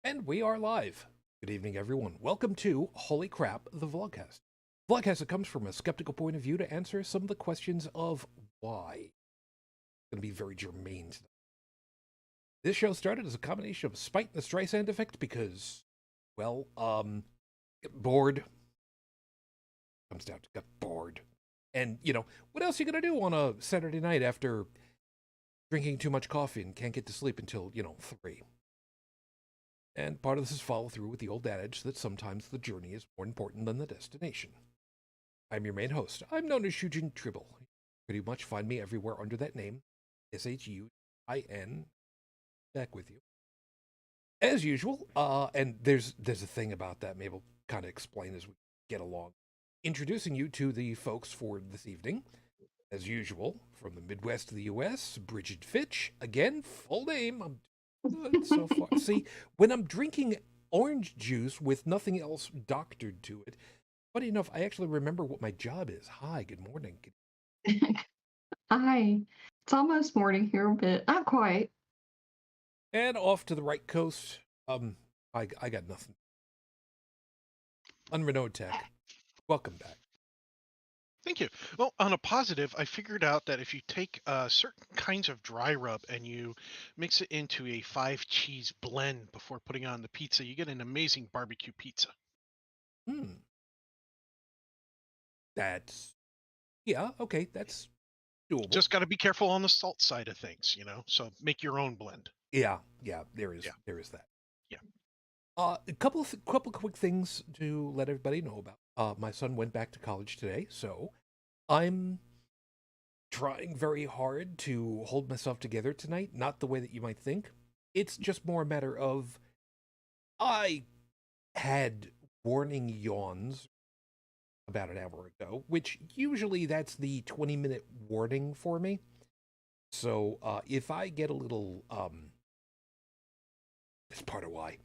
And we are live. Good evening, everyone. Welcome to Holy Crap, the Vlogcast. Vlogcast that comes from a skeptical point of view to answer some of the questions of why. It's going to be very germane tonight. This show started as a combination of spite and the Streisand effect because, well, get bored. Comes down to get bored. And, what else are you going to do on a Saturday night after drinking too much coffee and can't get to sleep until, 3? And part of this is follow through with the old adage that sometimes the journey is more important than the destination. I'm your main host. I'm known as Shujin Tribble. You pretty much find me everywhere under that name, Shujin, back with you. As usual, and there's a thing about that maybe we'll kind of explain as we get along. Introducing you to the folks for this evening. As usual, from the Midwest of the U.S., Brigid Fitch. Again, full name. I'm good so far. See, when I'm drinking orange juice with nothing else doctored to it, funny enough, I actually remember what my job is. Hi, good morning. Hi. It's almost morning here, but not quite. And off to the right coast, I got nothing. UnrenownedTech, welcome back. Thank you. Well, on a positive, I figured out that if you take certain kinds of dry rub and you mix it into a 5-cheese blend before putting on the pizza, you get an amazing barbecue pizza. Okay, that's doable. Just got to be careful on the salt side of things, so make your own blend. Yeah, there is that. Yeah. A couple quick things to let everybody know about. My son went back to college today, so I'm trying very hard to hold myself together tonight. Not the way that you might think. It's just more a matter of I had warning yawns about an hour ago, which usually that's the 20-minute warning for me. So if I get a little, that's part of why.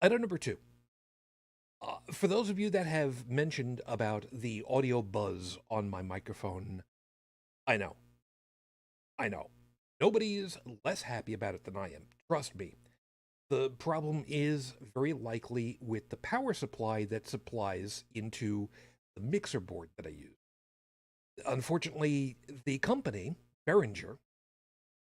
Item number 2. For those of you that have mentioned about the audio buzz on my microphone, I know. Nobody is less happy about it than I am. Trust me. The problem is very likely with the power supply that supplies into the mixer board that I use. Unfortunately, the company, Behringer,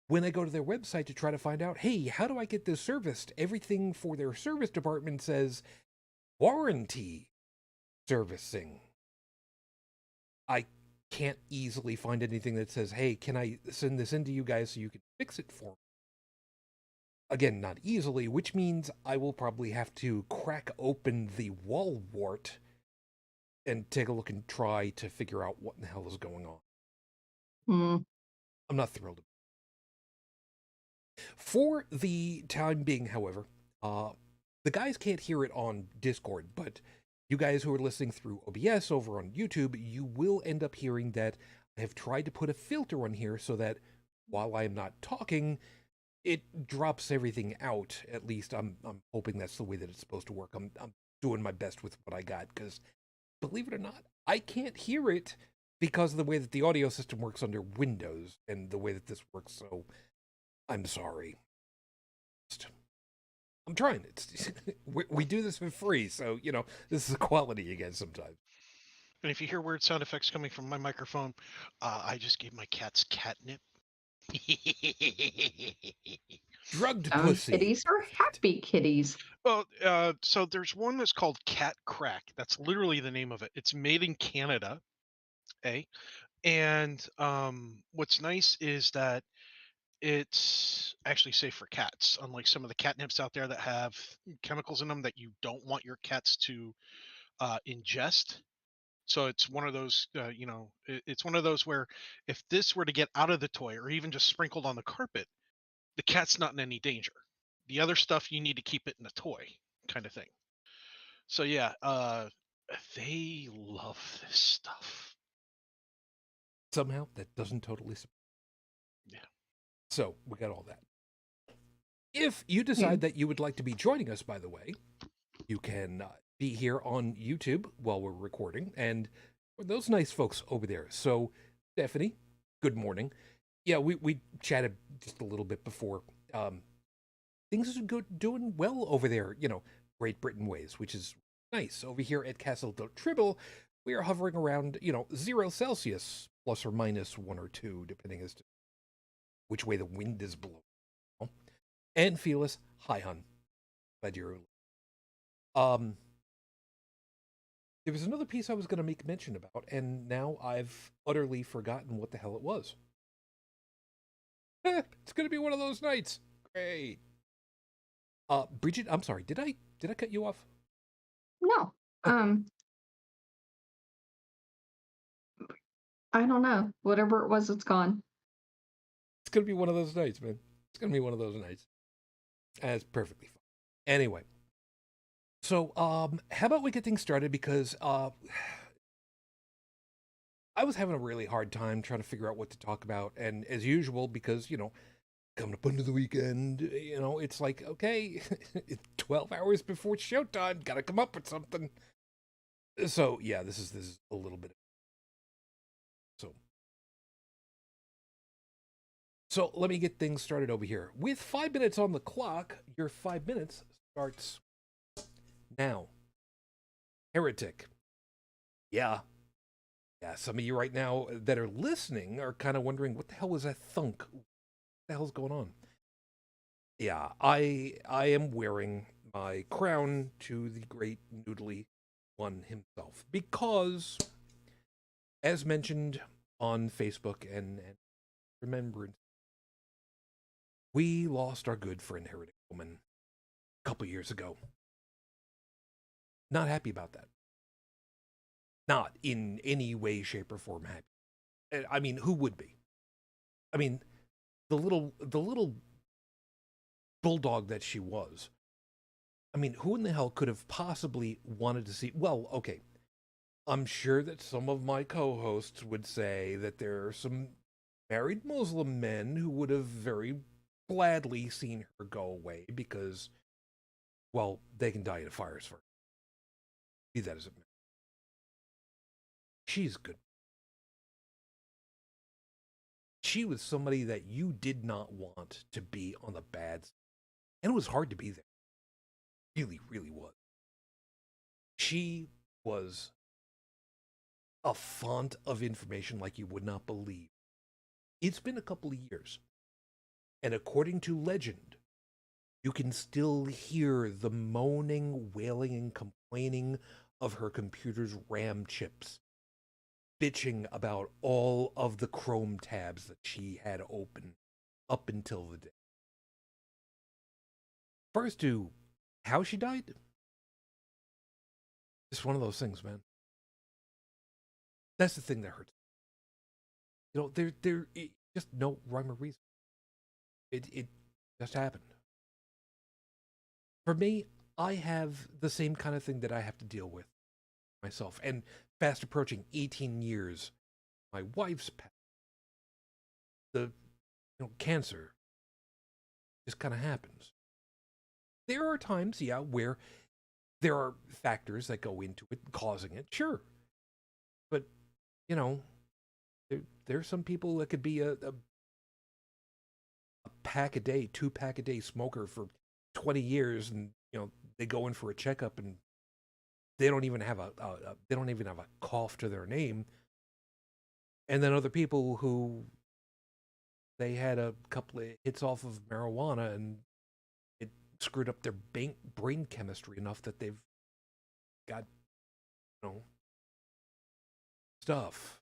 when I go to their website to try to find out, hey, how do I get this serviced? Everything for their service department says warranty servicing. I can't easily find anything that says, hey, can I send this in to you guys so you can fix it for me? Again, not easily, which means I will probably have to crack open the wall wart and take a look and try to figure out what in the hell is going on. I'm not thrilled. For the time being, however, the guys can't hear it on Discord, but you guys who are listening through OBS over on YouTube, you will end up hearing that I have tried to put a filter on here so that while I am not talking, it drops everything out. At least I'm hoping that's the way that it's supposed to work. I'm doing my best with what I got, because believe it or not, I can't hear it because of the way that the audio system works under Windows and the way that this works, so I'm sorry. I'm trying. We do this for free, so, this is the quality you get sometimes. And if you hear weird sound effects coming from my microphone, I just gave my cats catnip. Drugged pussy. Kitties are happy kitties. Well, so there's one that's called Cat Crack. That's literally the name of it. It's made in Canada, and what's nice is that it's actually safe for cats, unlike some of the catnips out there that have chemicals in them that you don't want your cats to ingest. So it's one of those, it's one of those where if this were to get out of the toy or even just sprinkled on the carpet, the cat's not in any danger. The other stuff, you need to keep it in the toy kind of thing. So yeah, they love this stuff. Somehow that doesn't totally. Yeah. So we got all that. If you decide that you would like to be joining us, by the way, you can be here on YouTube while we're recording, and those nice folks over there. So, Stephanie, good morning. Yeah, we chatted just a little bit before. things are doing well over there, Great Britain ways, which is nice. Over here at Castle Tribble, we are hovering around, 0 Celsius, plus or minus 1 or 2, depending as to which way the wind is blowing. And Fearless, hi, hun. Glad you're. There was another piece I was going to make mention about, and now I've utterly forgotten what the hell it was. It's going to be one of those nights. Great. Brigid, I'm sorry. Did I cut you off? No. I don't know. Whatever it was, it's gone. It's going to be one of those nights, man. It's going to be one of those nights. That's perfectly fine. Anyway. So, how about we get things started, because I was having a really hard time trying to figure out what to talk about, and as usual, because, coming up into the weekend, it's like, okay, 12 hours before it's showtime, gotta come up with something. So, yeah, this is a little bit. So let me get things started over here. With 5 minutes on the clock, your 5 minutes starts now. Heretic. Yeah, some of you right now that are listening are kind of wondering, what the hell was that thunk? What the hell's going on? Yeah, I am wearing my crown to the great noodly one himself, because, as mentioned on Facebook and remembrance, we lost our good friend Heretic Woman a couple years ago. Not happy about that. Not in any way, shape, or form happy. I mean, who would be? I mean, the little bulldog that she was. I mean, who in the hell could have possibly wanted to see? Well, okay, I'm sure that some of my co-hosts would say that there are some married Muslim men who would have very gladly seen her go away, because, well, they can die in fires first. Be that as it may. She's good. She was somebody that you did not want to be on the bad side. And it was hard to be there. Really, really was. She was a font of information like you would not believe. It's been a couple of years. And according to legend, you can still hear the moaning, wailing, and complaining of her computer's RAM chips, bitching about all of the Chrome tabs that she had open up until the day. First to how she died. It's one of those things, man. That's the thing that hurts. There just no rhyme or reason. It just happened. For me, I have the same kind of thing that I have to deal with myself, and fast approaching 18 years. My wife's passed. The cancer just kind of happens. There are times, yeah, where there are factors that go into it, causing it, sure. But, there's some people that could be a pack a day, 2-pack a day smoker for 20 years, and, they go in for a checkup and they don't even have a cough to their name. And then other people who, they had a couple of hits off of marijuana and it screwed up their brain chemistry enough that they've got, stuff.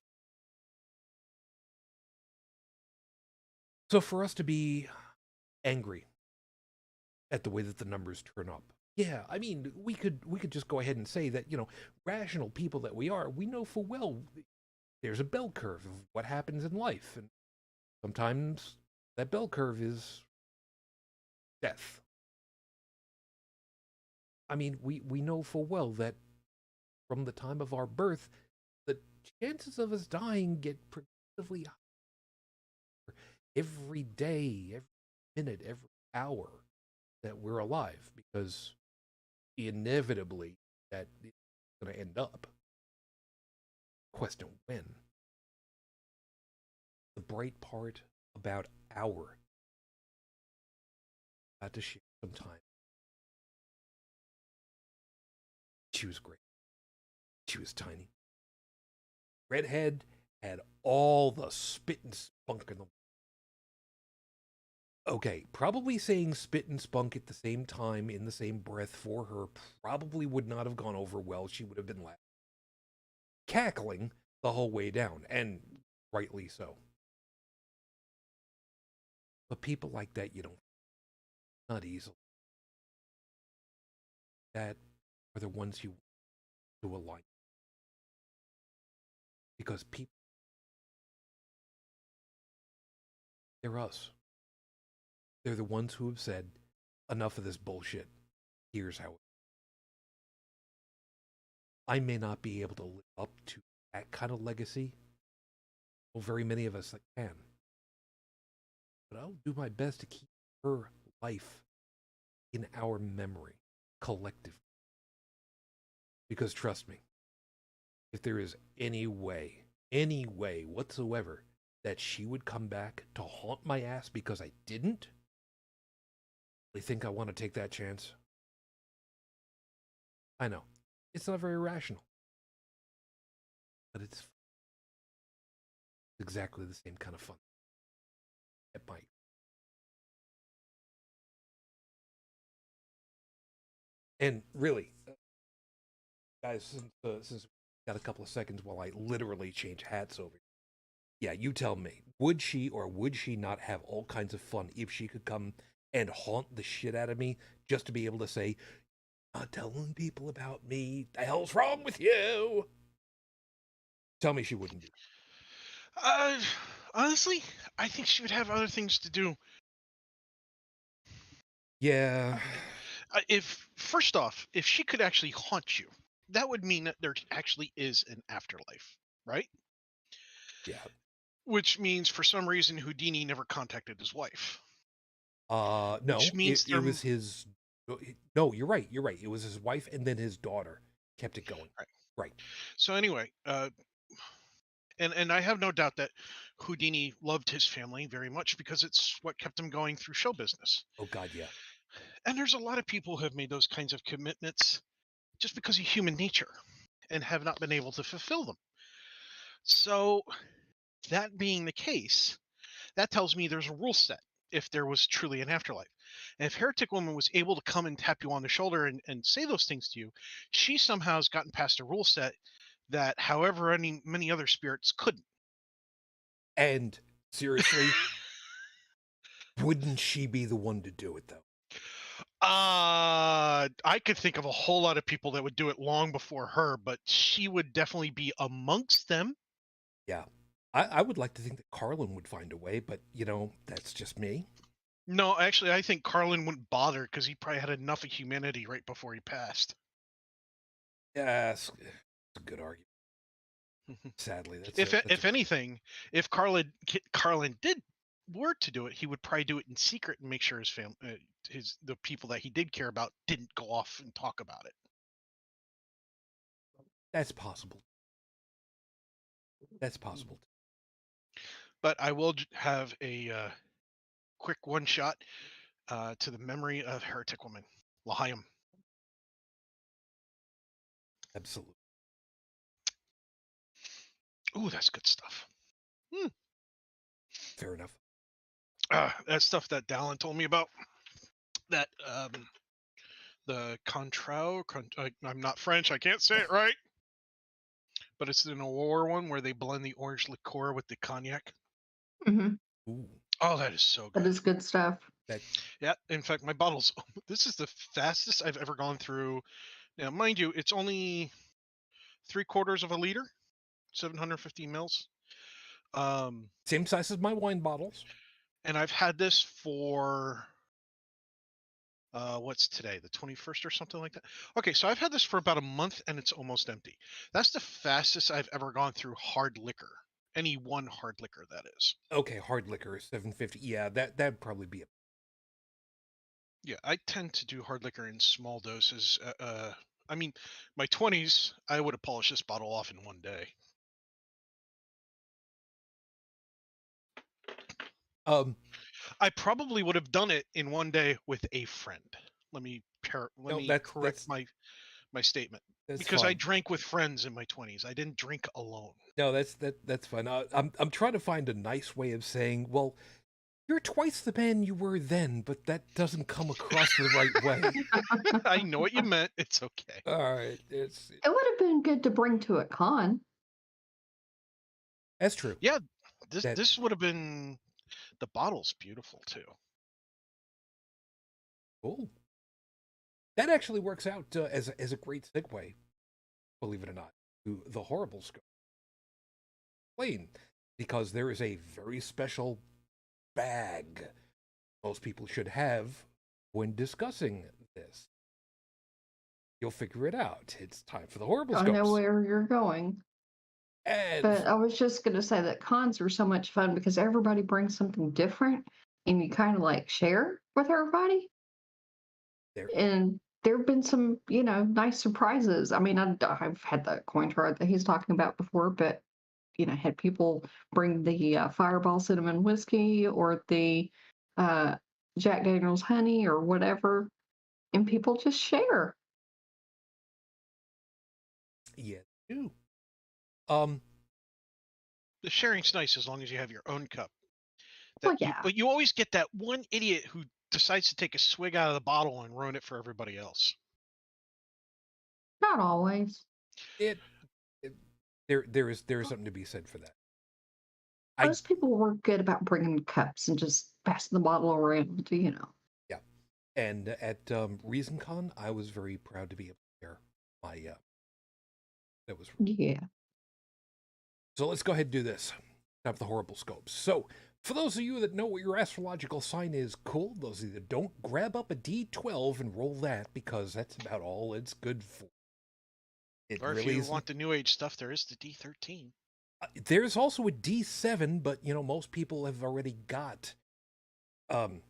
So for us to be angry at the way that the numbers turn up, yeah, I mean, we could just go ahead and say that, rational people that we are, we know full well there's a bell curve of what happens in life, and sometimes that bell curve is death. I mean, we know full well that from the time of our birth, the chances of us dying get progressively higher every day, every minute, every hour that we're alive, because inevitably that is going to end up. Question when. The bright part about our about to share sometime. She was great. She was tiny. Redhead had all the spit and spunk in the. Okay, probably saying spit and spunk at the same time in the same breath for her probably would not have gone over well. She would have been laughing, cackling the whole way down, and rightly so. But people like that, you don't, not easily. That are the ones you do align. Because people, they're us. They're the ones who have said, enough of this bullshit. Here's how. I may not be able to live up to that kind of legacy. Well, very many of us can. But I'll do my best to keep her life in our memory, collectively. Because trust me, if there is any way whatsoever that she would come back to haunt my ass because I didn't, they think I want to take that chance. I know. It's not very rational. But it's exactly the same kind of fun. It might. And really, guys, since we got a couple of seconds while I literally change hats over. Yeah, you tell me. Would she or would she not have all kinds of fun if she could come and haunt the shit out of me just to be able to say, not telling people about me, the hell's wrong with you? Tell me she wouldn't do. Honestly, I think she would have other things to do. Yeah. If first off, if she could actually haunt you, that would mean that there actually is an afterlife, right? Yeah. Which means for some reason Houdini never contacted his wife. No, Which means it was his. No, you're right. You're right. It was his wife and then his daughter kept it going. Right. So anyway, and I have no doubt that Houdini loved his family very much because it's what kept him going through show business. Oh God, yeah. And there's a lot of people who have made those kinds of commitments just because of human nature and have not been able to fulfill them. So that being the case, that tells me there's a rule set if there was truly an afterlife. And if Heretic Woman was able to come and tap you on the shoulder and say those things to you, she somehow has gotten past a rule set that however many other spirits couldn't. And seriously, wouldn't she be the one to do it though? I could think of a whole lot of people that would do it long before her, but she would definitely be amongst them. Yeah. I would like to think that Carlin would find a way, but that's just me. No, actually, I think Carlin wouldn't bother because he probably had enough of humanity right before he passed. Yeah, it's a good argument. Sadly, If anything, if Carlin were to do it, he would probably do it in secret and make sure his family, the people that he did care about, didn't go off and talk about it. That's possible. That's possible. But I will have a quick one shot to the memory of Heretic Woman, L'Chaim. Absolutely. Ooh, that's good stuff. Fair enough. That stuff that Dalan told me about. That the Contrao. I'm not French. I can't say it right. But it's an Aurora one where they blend the orange liqueur with the cognac. Mm-hmm. Ooh. Oh, that is so good. That is good stuff. Yeah, in fact, my bottles. This is the fastest I've ever gone through. Now, mind you, it's only 3/4 of a liter, 750 mils. Same size as my wine bottles. And I've had this for what's today, the 21st or something like that. Okay, so I've had this for about a month and it's almost empty. That's the fastest I've ever gone through hard liquor. Any one hard liquor, that is. Okay, hard liquor, 750. Yeah, that'd probably be Yeah, I tend to do hard liquor in small doses. I mean, my 20s, I would have polished this bottle off in one day. I probably would have done it in one day with a friend. Let me No, correct my statement, that's because I fine. drank with friends in my 20s. I didn't drink alone. No, that's fine. I'm trying to find a nice way of saying, well, you're twice the man you were then, but that doesn't come across the right way. I know what you meant. It's okay. All right, It would have been good to bring to a con. that's true. Yeah, this That this would have been, the bottle's beautiful too. cool. That actually works out as a great segue, believe it or not, to the horrible scope. Plain, because there is a very special bag most people should have when discussing this. You'll figure it out. It's time for the horrible I know scopes. where you're going. And But I was just going to say that cons are so much fun because everybody brings something different and you kind of like share with everybody. there, And there have been some, nice surprises. I mean, I've had the coin chart that he's talking about before, but, had people bring the Fireball cinnamon whiskey or the uh, Jack Daniels honey or whatever, and people just share. yeah, do. Um, The sharing's nice as long as you have your own cup. Well, yeah, But you always get that one idiot who decides to take a swig out of the bottle and ruin it for everybody else. not always. it, it there is something to be said for that. I Most people were good about bringing cups and just passing the bottle around. Yeah, and at ReasonCon, I was very proud to be able to share my. That was Yeah. so. Let's go ahead and do this. Have the horrible scopes. So, for those of you that know what your astrological sign is, cool. Those of you that don't, grab up a D12 and roll that because that's about all it's good for. It Or if really you is. want the new age stuff, there is the D13. There's also a D7, but most people have already got, um,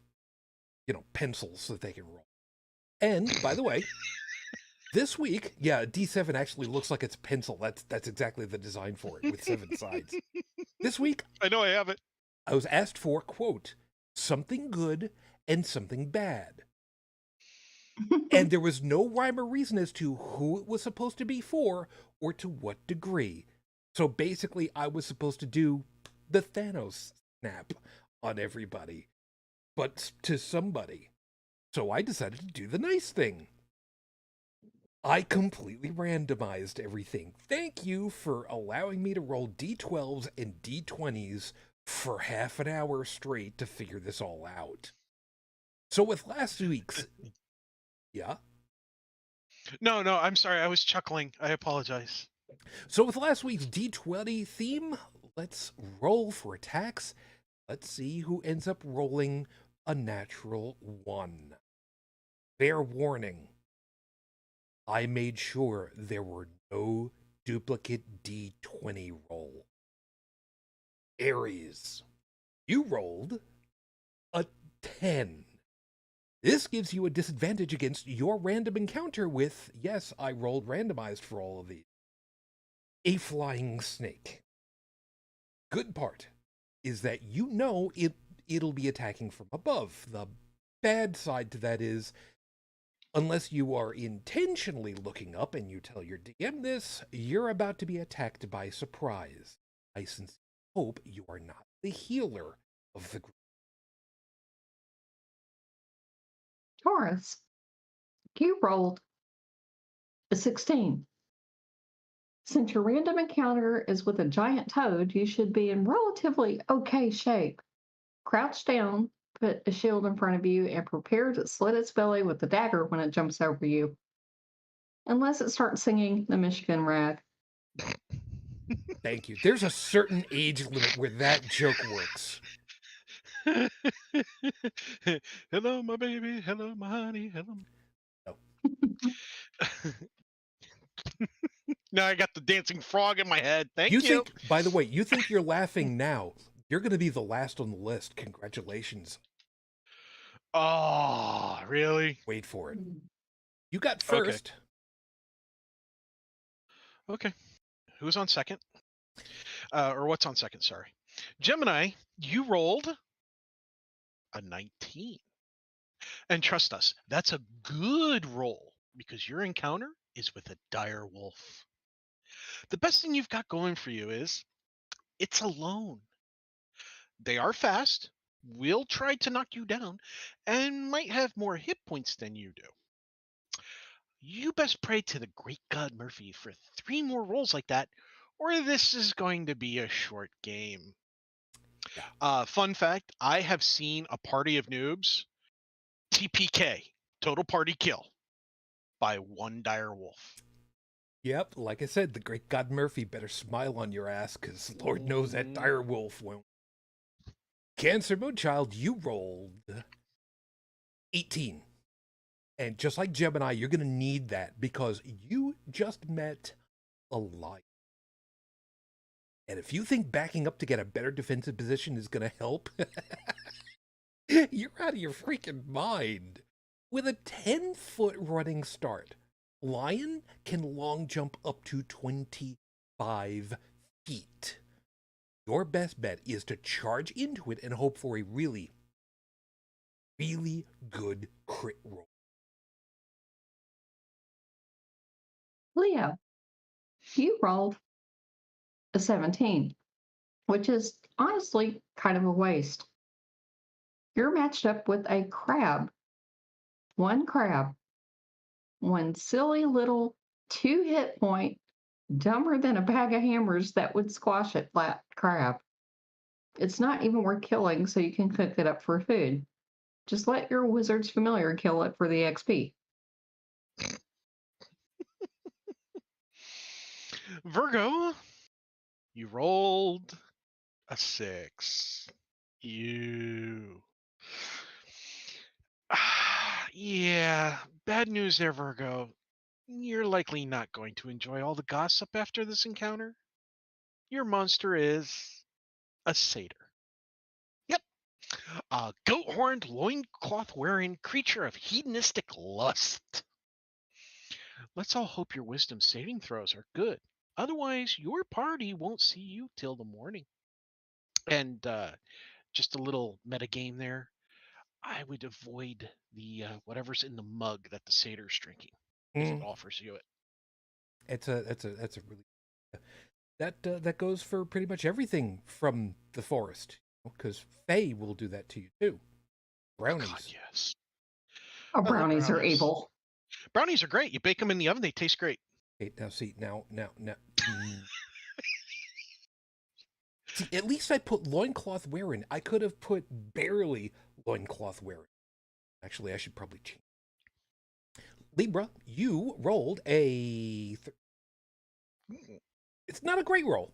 pencils that they can roll. And by the way, this week, yeah, D7 actually looks like it's pencil. That's exactly the design for it with 7 sides. This week, I know I have it. I was asked for, quote, something good and something bad. And there was no rhyme or reason as to who it was supposed to be for or to what degree. So basically, I was supposed to do the Thanos snap on everybody, but to somebody. So I decided to do the nice thing. I completely randomized everything. Thank you for allowing me to roll D12s and D20s for half an hour straight to figure this all out. So with last week's... Yeah? No, I'm sorry. I was chuckling. I apologize. So with last week's D20 theme, let's roll for attacks. Let's see who ends up rolling a natural 1. Fair warning. I made sure there were no duplicate D20 roll. Aries, you rolled a 10. This gives you a disadvantage against your random encounter with, yes, I rolled randomized for all of these, a flying snake. Good part is that it'll be attacking from above. The bad side to that is, unless you are intentionally looking up and you tell your DM this, you're about to be attacked by surprise. I sincerely hope you are not the healer of the group. Taurus, you rolled a 16. Since your random encounter is with a giant toad, you should be in relatively okay shape. Crouch down, put a shield in front of you, and prepare to slit its belly with the dagger when it jumps over you. Unless it starts singing the Michigan rag. Thank you. There's a certain age limit where that joke works. Hello, my baby. Hello, my honey. Hello. No. Now I got the dancing frog in my head. Thank you. Think, by the way, you think you're laughing now. You're going to be the last on the list. Congratulations. Oh, really? Wait for it. You got first. Okay. Who's on second? Or what's on second? Sorry. Gemini, you rolled a 19. And trust us, that's a good roll because your encounter is with a dire wolf. The best thing you've got going for you is it's alone. They are fast, will try to knock you down, and might have more hit points than you do. You best pray to the great God Murphy for 3 more rolls like that, or this is going to be a short game. Fun fact, I have seen a party of noobs TPK, total party kill, by one dire wolf. Yep, like I said, the great God Murphy better smile on your ass, because Lord knows that dire wolf won't. Cancer Moonchild, you rolled 18. And just like Gemini, you're going to need that because you just met a lion. And if you think backing up to get a better defensive position is going to help, you're out of your freaking mind. With a 10-foot running start, lion can long jump up to 25 feet. Your best bet is to charge into it and hope for a really, really good crit roll. Leo, you rolled a 17, which is honestly kind of a waste. You're matched up with a crab. One crab. One silly little 2-hit point, dumber than a bag of hammers that would squash it, that crab. It's not even worth killing, so you can cook it up for food. Just let your wizard's familiar kill it for the XP. Virgo, you rolled a 6. Yeah, bad news there, Virgo. You're likely not going to enjoy all the gossip after this encounter. Your monster is a satyr. Yep, a goat-horned, loincloth-wearing creature of hedonistic lust. Let's all hope your wisdom saving throws are good. Otherwise, your party won't see you till the morning. And just a little metagame there. I would avoid the whatever's in the mug that the satyr's drinking if it offers you it. That's a really that goes for pretty much everything from the forest, because Fae will do that to you too. Brownies. God, yes. Oh, brownies are evil. Brownies are great. You bake them in the oven; they taste great. Okay, now see now. See, at least I put loincloth wearing. I could have put barely loincloth wearing. Actually, I should probably change. Libra, you rolled a. It's not a great roll.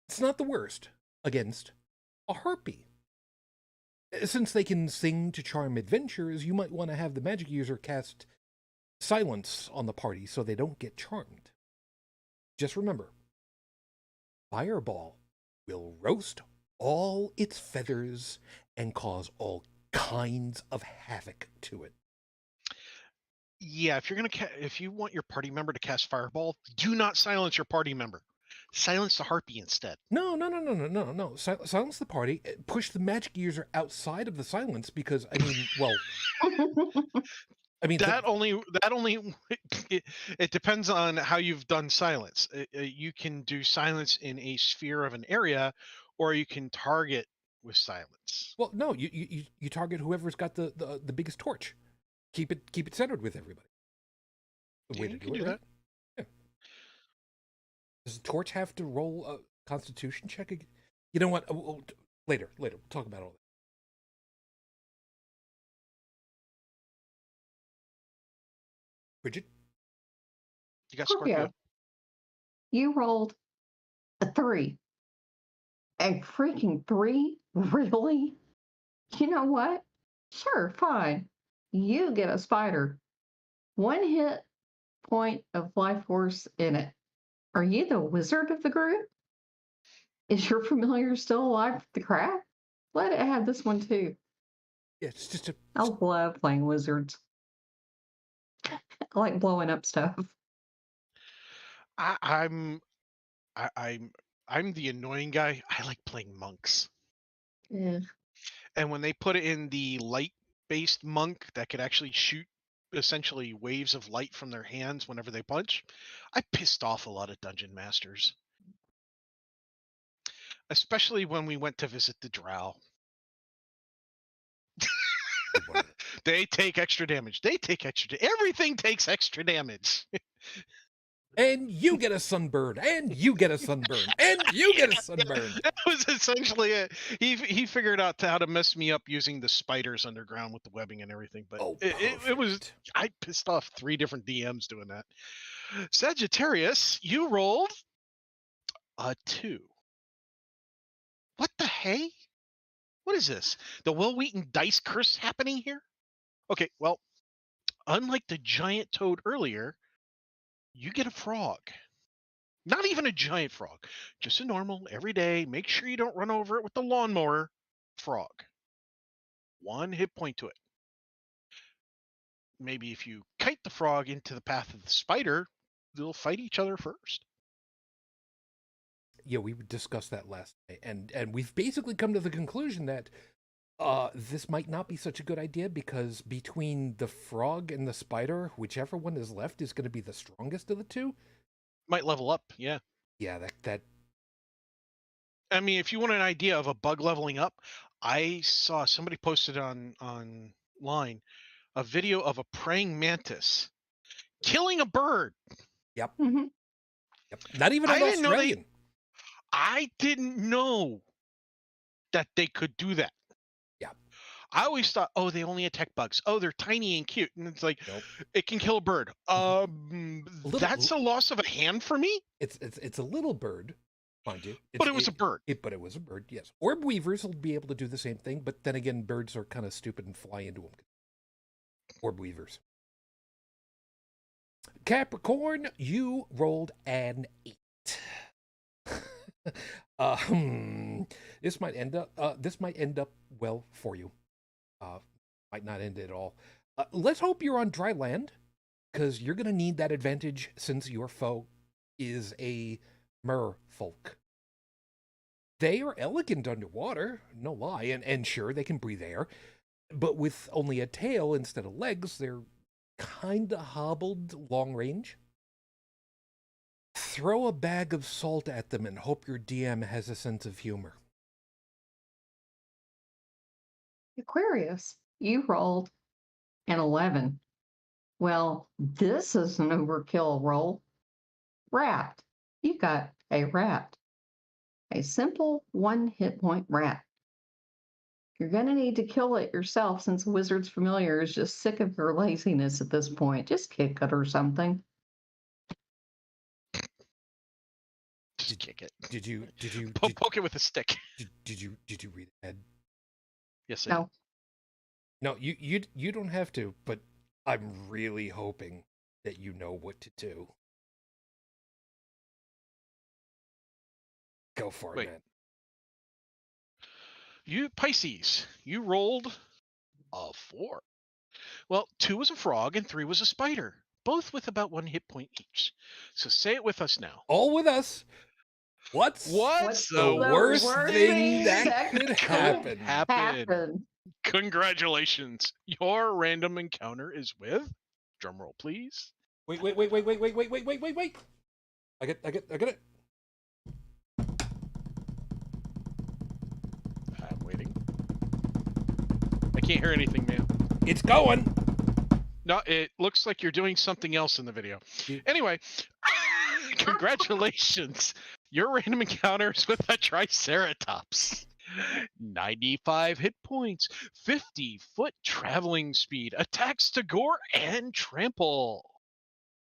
It's not the worst against a harpy. Since they can sing to charm adventures, you might want to have the magic user cast silence on the party so they don't get charmed. Just remember, Fireball will roast all its feathers and cause all kinds of havoc to it. Yeah, if you want your party member to cast Fireball, do not silence your party member. Silence the harpy instead. No. Silence the party. Push the magic user outside of the silence because, I mean, well... that only it depends on how you've done silence. You can do silence in a sphere of an area, or you can target with silence. Well, no, you target whoever's got the biggest torch. Keep it centered with everybody. The way to do it, right? Yeah. Does the torch have to roll a Constitution check again? You know what? Later, we'll talk about all that. Brigid? You got Scorpio. You rolled a 3. A freaking 3? Really? You know what? Sure, fine. You get a spider. 1 hit point of life force in it. Are you the wizard of the group? Is your familiar still alive with the crab? Let it have this one too. Yeah, it's just a... I love playing wizards. I like blowing up stuff. I'm the annoying guy. I like playing monks. Yeah. And when they put it in the light-based monk that could actually shoot essentially waves of light from their hands whenever they punch, I pissed off a lot of dungeon masters. Especially when we went to visit the drow. They take extra damage. They take extra everything takes extra damage. And you get a sunburn, and you get a sunburn, and you get a sunburn. That was essentially it. He figured out how to mess me up using the spiders underground with the webbing and everything. But it was, I pissed off 3 different DMs doing that. Sagittarius, you rolled a 2. What the hey? What is this? The Will Wheaton dice curse happening here? Okay, well, unlike the giant toad earlier, you get a frog. Not even a giant frog, just a normal, everyday, make sure you don't run over it with the lawnmower frog. 1 hit point to it. Maybe if you kite the frog into the path of the spider, they'll fight each other first. Yeah, we discussed that last night, and we've basically come to the conclusion that this might not be such a good idea, because between the frog and the spider, whichever one is left is going to be the strongest of the 2. Might level up, yeah. Yeah, that. I mean, if you want an idea of a bug leveling up, I saw somebody posted online a video of a praying mantis killing a bird. Yep. Mm-hmm. Yep. Not even an Australian. I didn't know that they could do that. Yeah. I always thought, oh, they only attack bugs. Oh, they're tiny and cute. And it's like, nope. It can kill a bird. That's a loss of a hand for me? It's a little bird, mind you. But it was a bird. But it was a bird, yes. Orb weavers will be able to do the same thing, but then again, birds are kind of stupid and fly into them. Orb weavers. Capricorn, you rolled an 8. This might end up well for you. Might not end at all. Let's hope you're on dry land, because you're going to need that advantage since your foe is a merfolk. They are elegant underwater, no lie, and sure, they can breathe air, but with only a tail instead of legs, they're kind of hobbled long range. Throw a bag of salt at them and hope your DM has a sense of humor. Aquarius, you rolled an 11. Well, this is an overkill roll. Rat, you got a rat. A simple 1 hit point rat. You're going to need to kill it yourself, since the wizard's familiar is just sick of your laziness at this point. Just kick it or something. Just kick it. Did you poke it with a stick? Did you read ahead? Yes, No. No, you don't have to, but I'm really hoping that you know what to do. Go for it, man. You Pisces, you rolled a 4. Well, 2 was a frog and 3 was a spider, both with about 1 hit point each. So say it with us now. All with us. What's the worst thing that could happen? Congratulations. Your random encounter is with, drumroll please. Wait. I get it. I'm waiting. I can't hear anything, man. It's going. No, it looks like you're doing something else in the video. Anyway, congratulations. Your random encounters with a Triceratops. 95 hit points, 50-foot traveling speed, attacks to gore and trample.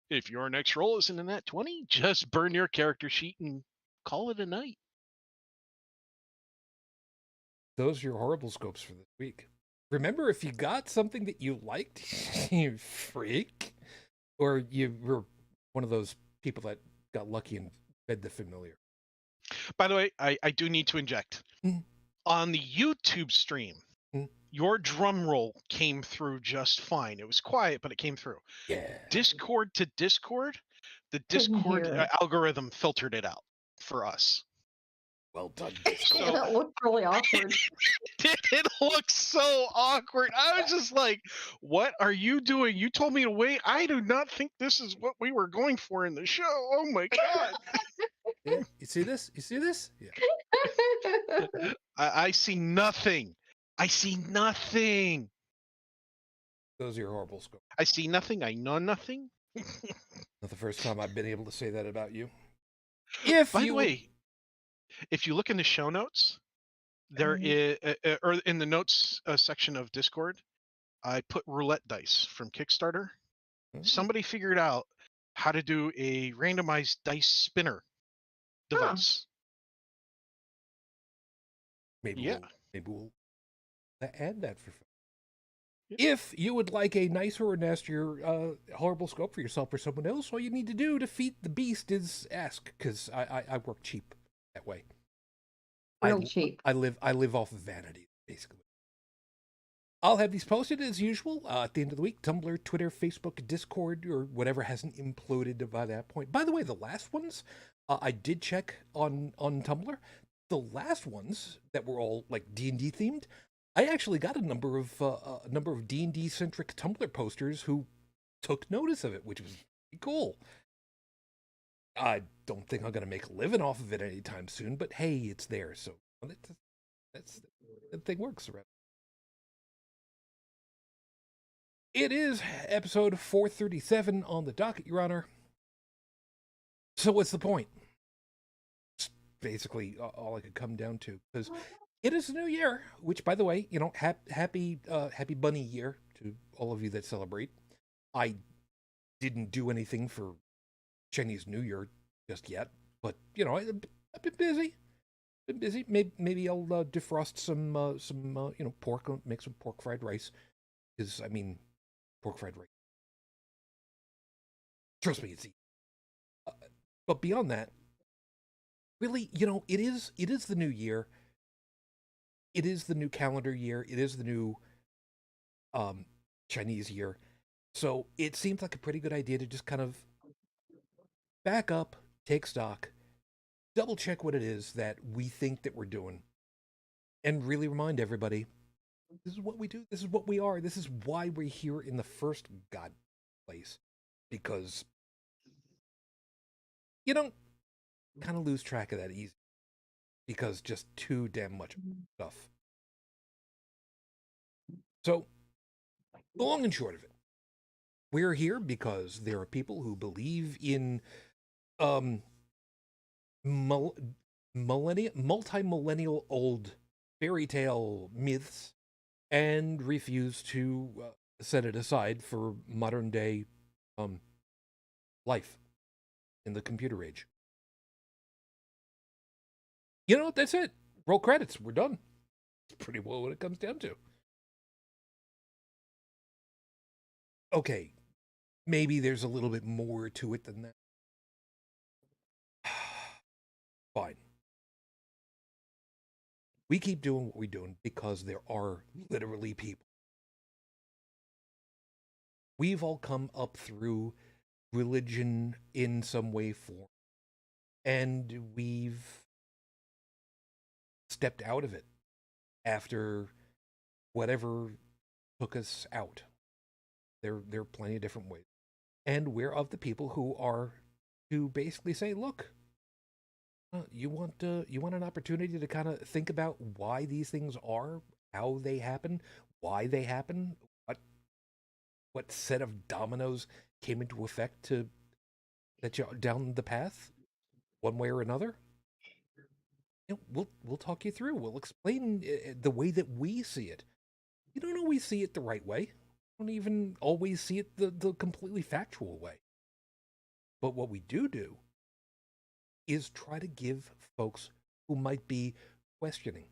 If your next roll isn't in that 20, just burn your character sheet and call it a night. Those are your horrible scopes for this week. Remember, if you got something that you liked, you freak, or you were one of those people that got lucky and fed the familiar. By the way, I do need to inject. On the YouTube stream, your drum roll came through just fine. It was quiet, but it came through. Yeah. Discord to Discord, the Discord algorithm filtered it out for us. Well done, Yeah, Discord. that looked really awkward. It looks so awkward. I was just like, what are you doing? You told me to wait. I do not think this is what we were going for in the show. Oh my God. Yeah, you see this? You see this? Yeah. I see nothing. I see nothing. Those are your horrible scopes. I see nothing. I know nothing. Not the first time I've been able to say that about you. If By you the way, if you look in the show notes, there is, or in the notes section of Discord, I put roulette dice from Kickstarter. Somebody figured out how to do a randomized dice spinner device. maybe Yeah. we'll add that for fun. Yeah. If you would like a nicer or nastier horrible scope for yourself or someone else, all you need to do to feed the beast is ask, because I work cheap that way. Real cheap. I live off of vanity, basically. I'll have these posted as usual at the end of the week. Tumblr, Twitter, Facebook, Discord, or whatever hasn't imploded by that point. By the way, the last ones, I did check on Tumblr. The last ones that were all like D&D themed, I actually got a number of D&D centric Tumblr posters who took notice of it, which was pretty cool. I don't think I'm gonna make a living off of it anytime soon, but hey, it's there, so that's that thing works around. It is episode 437 on the docket, Your Honor. So what's the point? It's basically all I could come down to, because it is a new year, which, by the way, you know, happy bunny year to all of you that celebrate. I didn't do anything for Chinese New Year just yet, but you know, I've been busy. Maybe I'll defrost some you know, pork, make some pork fried rice. Because I mean, pork fried rice. Trust me, it's easy. But beyond that, really, you know, it is the new year. It is the new calendar year. It is the new Chinese year. So it seems like a pretty good idea to just kind of back up, take stock, double check what it is that we think that we're doing, and really remind everybody, this is what we do, this is what we are, this is why we're here in the first god place. Because you don't kind of lose track of that easy, because just too damn much stuff. So, the long and short of it, we're here because there are people who believe in multi-millennial old fairy tale myths and refuse to set it aside for modern day life in the computer age. You know, that's it. Roll credits. We're done. It's pretty well what it comes down to. Okay, maybe there's a little bit more to it than that. Fine. We keep doing what we're doing because there are literally people. We've all come up through religion in some way, form, and we've stepped out of it after whatever took us out. There are plenty of different ways. And we're of the people who are to basically say, look, you want an opportunity to kind of think about why these things are, how they happen, why they happen, what set of dominoes came into effect to set you down the path, one way or another. You know, we'll talk you through. We'll explain the way that we see it. You don't always see it the right way. You don't even always see it the completely factual way. But what we do is try to give folks who might be questioning,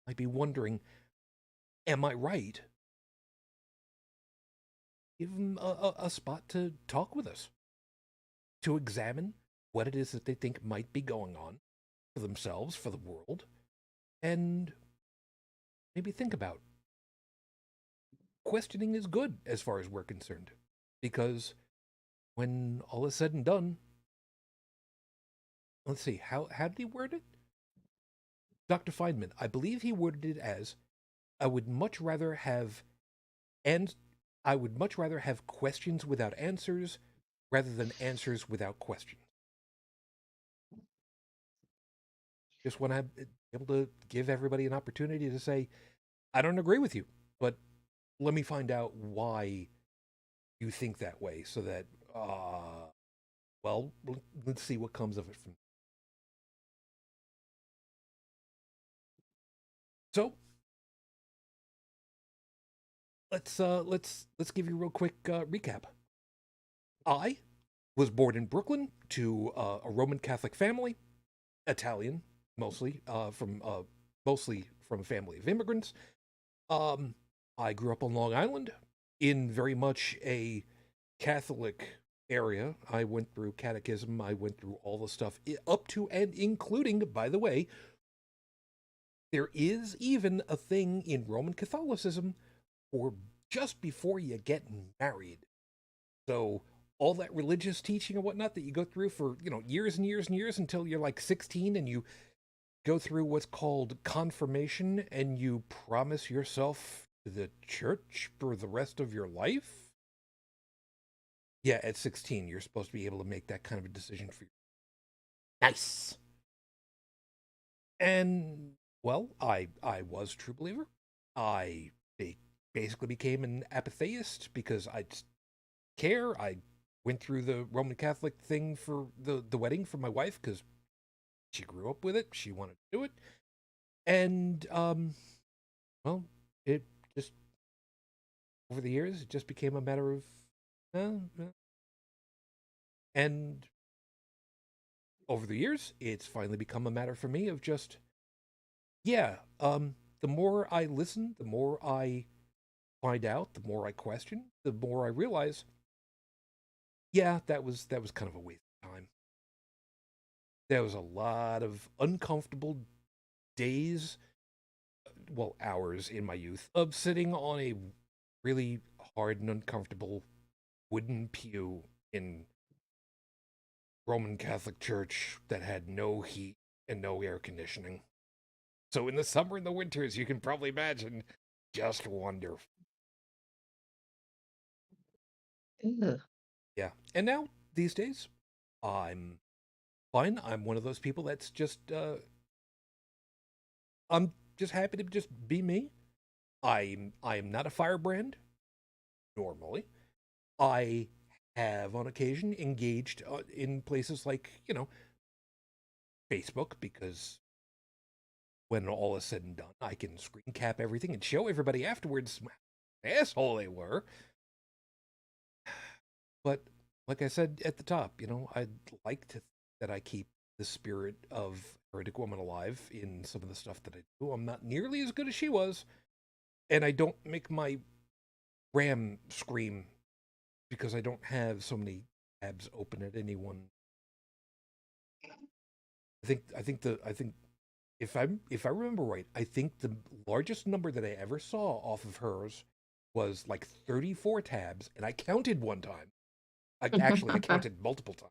might be wondering, am I right? Give them a spot to talk with us, to examine what it is that they think might be going on for themselves, for the world, and maybe think about. Questioning is good as far as we're concerned, because when all is said and done, let's see, how did he word it? Dr. Feynman, I believe he worded it as, I would much rather have and I would much rather have questions without answers rather than answers without questions. Just want to be able to give everybody an opportunity to say, I don't agree with you, but let me find out why you think that way so that, well, let's see what comes of it from. So let's give you a real quick recap. I was born in Brooklyn to a Roman Catholic family, Italian mostly, mostly from a family of immigrants. I grew up on Long Island in very much a Catholic area. I went through catechism. I went through all the stuff up to and including, by the way, there is even a thing in Roman Catholicism for just before you get married. So all that religious teaching and whatnot that you go through for, years and years and years until you're like 16 and you go through what's called confirmation and you promise yourself to the church for the rest of your life. Yeah, at 16, you're supposed to be able to make that kind of a decision for you. Nice. And, well, I was a true believer. I basically became an apatheist because I just care. I went through the Roman Catholic thing for the wedding for my wife because she grew up with it. She wanted to do it. And, well, it just, over the years, it just became a matter of, and over the years, it's finally become a matter for me of just, the more I listen, the more I find out, the more I question, the more I realize, that was kind of a waste of time. There was a lot of uncomfortable days, well, hours in my youth, of sitting on a really hard and uncomfortable wooden pew in Roman Catholic church that had no heat and no air conditioning. So in the summer and the winters, you can probably imagine, just wonderful. Ugh. Yeah. And now, these days, I'm fine. I'm one of those people that's just, I'm just happy to just be me. I am not a firebrand, normally. I have, on occasion, engaged in places like, Facebook, because when all is said and done, I can screen cap everything and show everybody afterwards how asshole they were. But like I said at the top, I'd like to think that I keep the spirit of Heretic Woman alive in some of the stuff that I do. I'm not nearly as good as she was, and I don't make my RAM scream because I don't have so many tabs open at any one. I think if I remember right, I think the largest number that I ever saw off of hers was like 34 tabs, and I counted one time. I counted multiple times.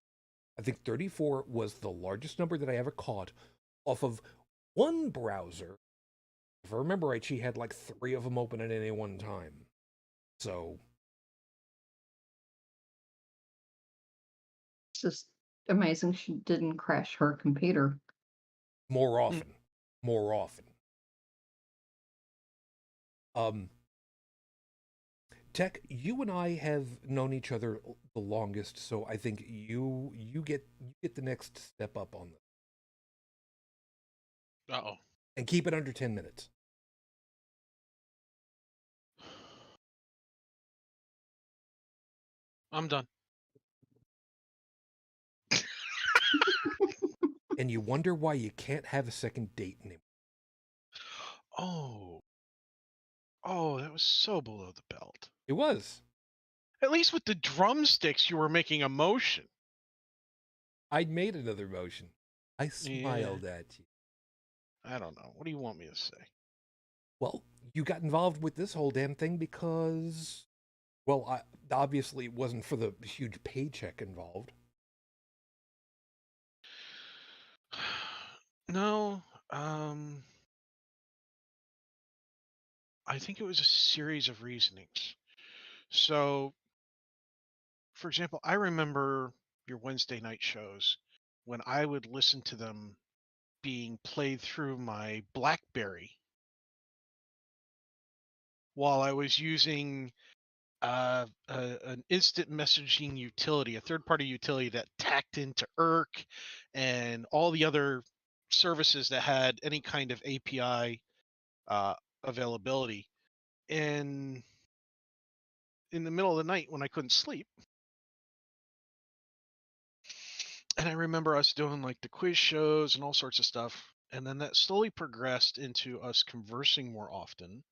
I think 34 was the largest number that I ever caught off of one browser. If I remember right, she had like 3 of them open at any one time. So It's just amazing she didn't crash her computer. more often. More often. Tech, you and I have known each other the longest, so I think you get the next step up on this. Uh-oh. And keep it under 10 minutes. I'm done. And you wonder why you can't have a second date anymore. Oh, that was so below the belt. It was. At least with the drumsticks, you were making a motion. I'd made another motion. I smiled at you. I don't know. What do you want me to say? Well, you got involved with this whole damn thing because, well, obviously it wasn't for the huge paycheck involved. No, I think it was a series of reasonings. So, for example, I remember your Wednesday night shows when I would listen to them being played through my BlackBerry while I was using an instant messaging utility, a third-party utility that tacked into IRC and all the other services that had any kind of API availability. And in the middle of the night when I couldn't sleep, and I remember us doing like the quiz shows and all sorts of stuff, and then that slowly progressed into us conversing more often.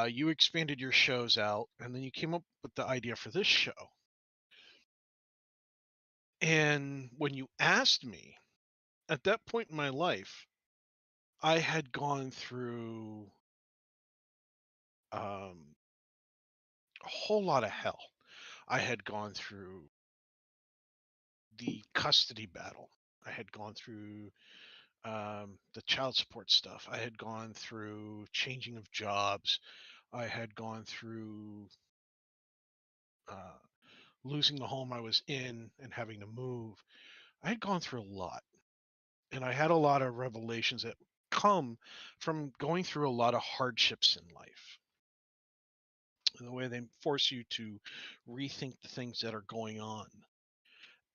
You expanded your shows out, and then you came up with the idea for this show. And when you asked me, at that point in my life, I had gone through a whole lot of hell. I had gone through the custody battle. I had gone through the child support stuff. I had gone through changing of jobs. I had gone through losing the home I was in and having to move. I had gone through a lot. And I had a lot of revelations that come from going through a lot of hardships in life. And the way they force you to rethink the things that are going on.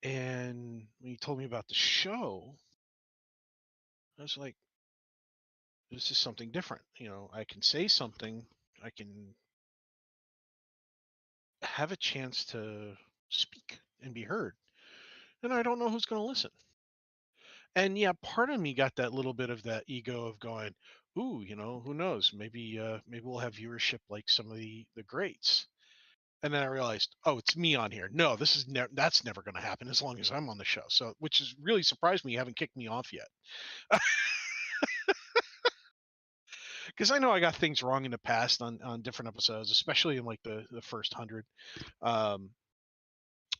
And when you told me about the show, I was like, this is something different. You know, I can say something, I can have a chance to speak and be heard. And I don't know who's going to listen. And yeah, part of me got that little bit of that ego of going, ooh, you know, who knows? Maybe we'll have viewership like some of the greats. And then I realized, oh, it's me on here. No, this is that's never going to happen as long as I'm on the show. So, which has really surprised me. You haven't kicked me off yet. Because I know I got things wrong in the past on different episodes, especially in like the first 100.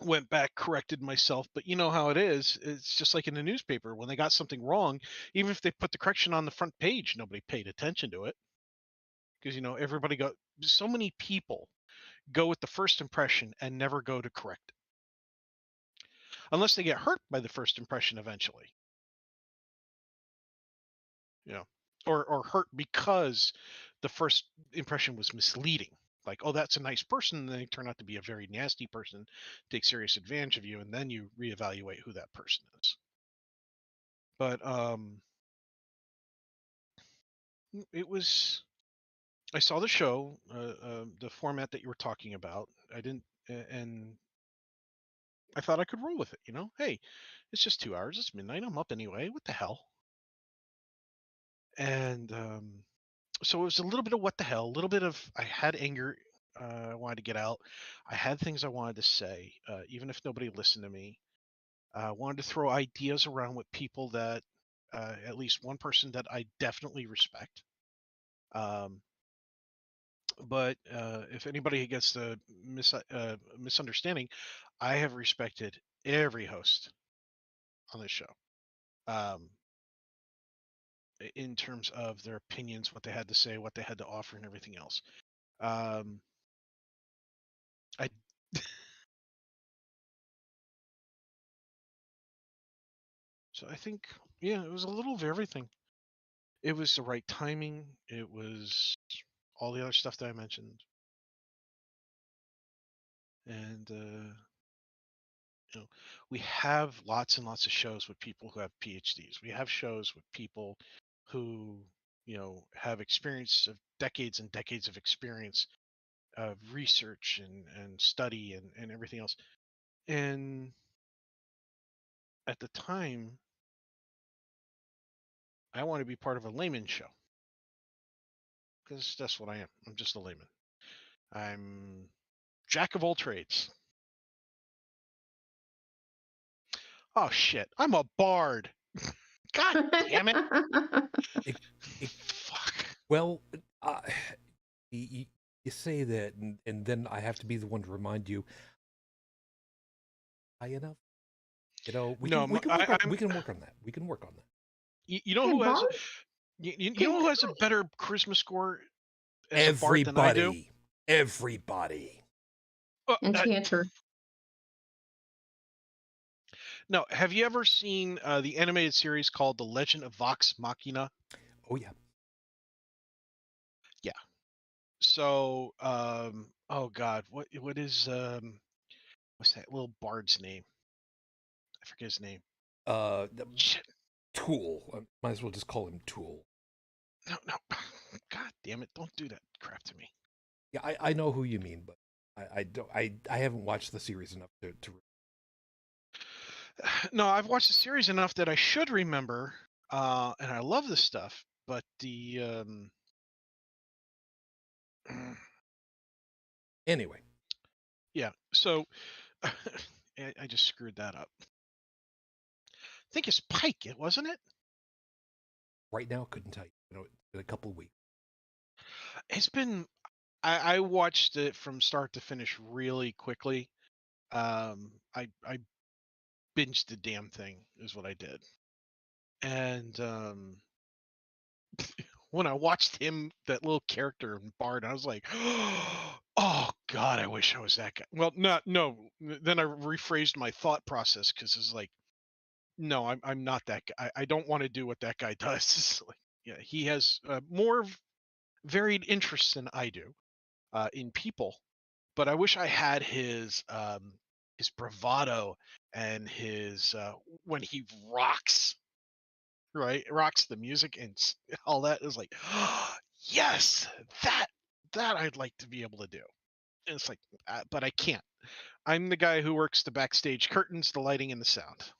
Went back, corrected myself, but you know how it is. It's just like in the newspaper when they got something wrong, even if they put the correction on the front page, nobody paid attention to it. Because you know everybody so many people go with the first impression and never go to correct it. Unless they get hurt by the first impression eventually. You know, or hurt because the first impression was misleading. Like, oh, that's a nice person, and they turn out to be a very nasty person, take serious advantage of you, and then you reevaluate who that person is. But it was. I saw the show, the format that you were talking about. I didn't, and I thought I could roll with it. You know, hey, it's just 2 hours. It's midnight. I'm up anyway. What the hell? And so it was a little bit of what the hell, a little bit of I had anger I wanted to get out. I had things I wanted to say, even if nobody listened to me. I wanted to throw ideas around with people that, at least one person that I definitely respect. But if anybody gets the misunderstanding, I have respected every host on this show. In terms of their opinions, what they had to say, what they had to offer, and everything else. I So I think, yeah, it was a little of everything. It was the right timing. It was all the other stuff that I mentioned, and you know, we have lots and lots of shows with people who have PhDs. We have shows with people who, you know, have experience of decades and decades of experience of research and study and everything else. And at the time, I want to be part of a layman show because that's what I am. I'm just a layman. I'm jack of all trades. Oh shit! I'm a bard. God damn it! Fuck. Well, you say that, and then I have to be the one to remind you. High enough? You know, we can work on that. We can work on that. You know Hey, who has Bart, you can, know who has a better charisma score as a bard than I do? Everybody. Uh, uh, Enchanter. no, have you ever seen the animated series called The Legend of Vox Machina? Oh yeah. Yeah. So, oh God, what is what's that little bard's name? I forget his name. The Shit. Tool. Might as well just call him Tool. No, no. God damn it! Don't do that crap to me. Yeah, I know who you mean, but I don't I haven't watched the series enough to No, I've watched the series enough that I should remember, and I love this stuff. But the anyway. yeah, so I just screwed that up. I think it's Pike, it wasn't it? Right now, couldn't tell you. It's been a couple of weeks. It's been. I watched it from start to finish really quickly. I binged the damn thing is what I did, and when I watched him, that little character in Bard, I was like, oh God, I wish I was that guy. Well, no. Then I rephrased my thought process because it's like, no, I'm not that guy. I don't want to do what that guy does. It's like, yeah, he has more varied interests than I do in people, but I wish I had his bravado and his when he rocks, right, rocks the music and all that is like, yes, that I'd like to be able to do. And it's like, but I can't. I'm the guy who works the backstage curtains, the lighting, and the sound.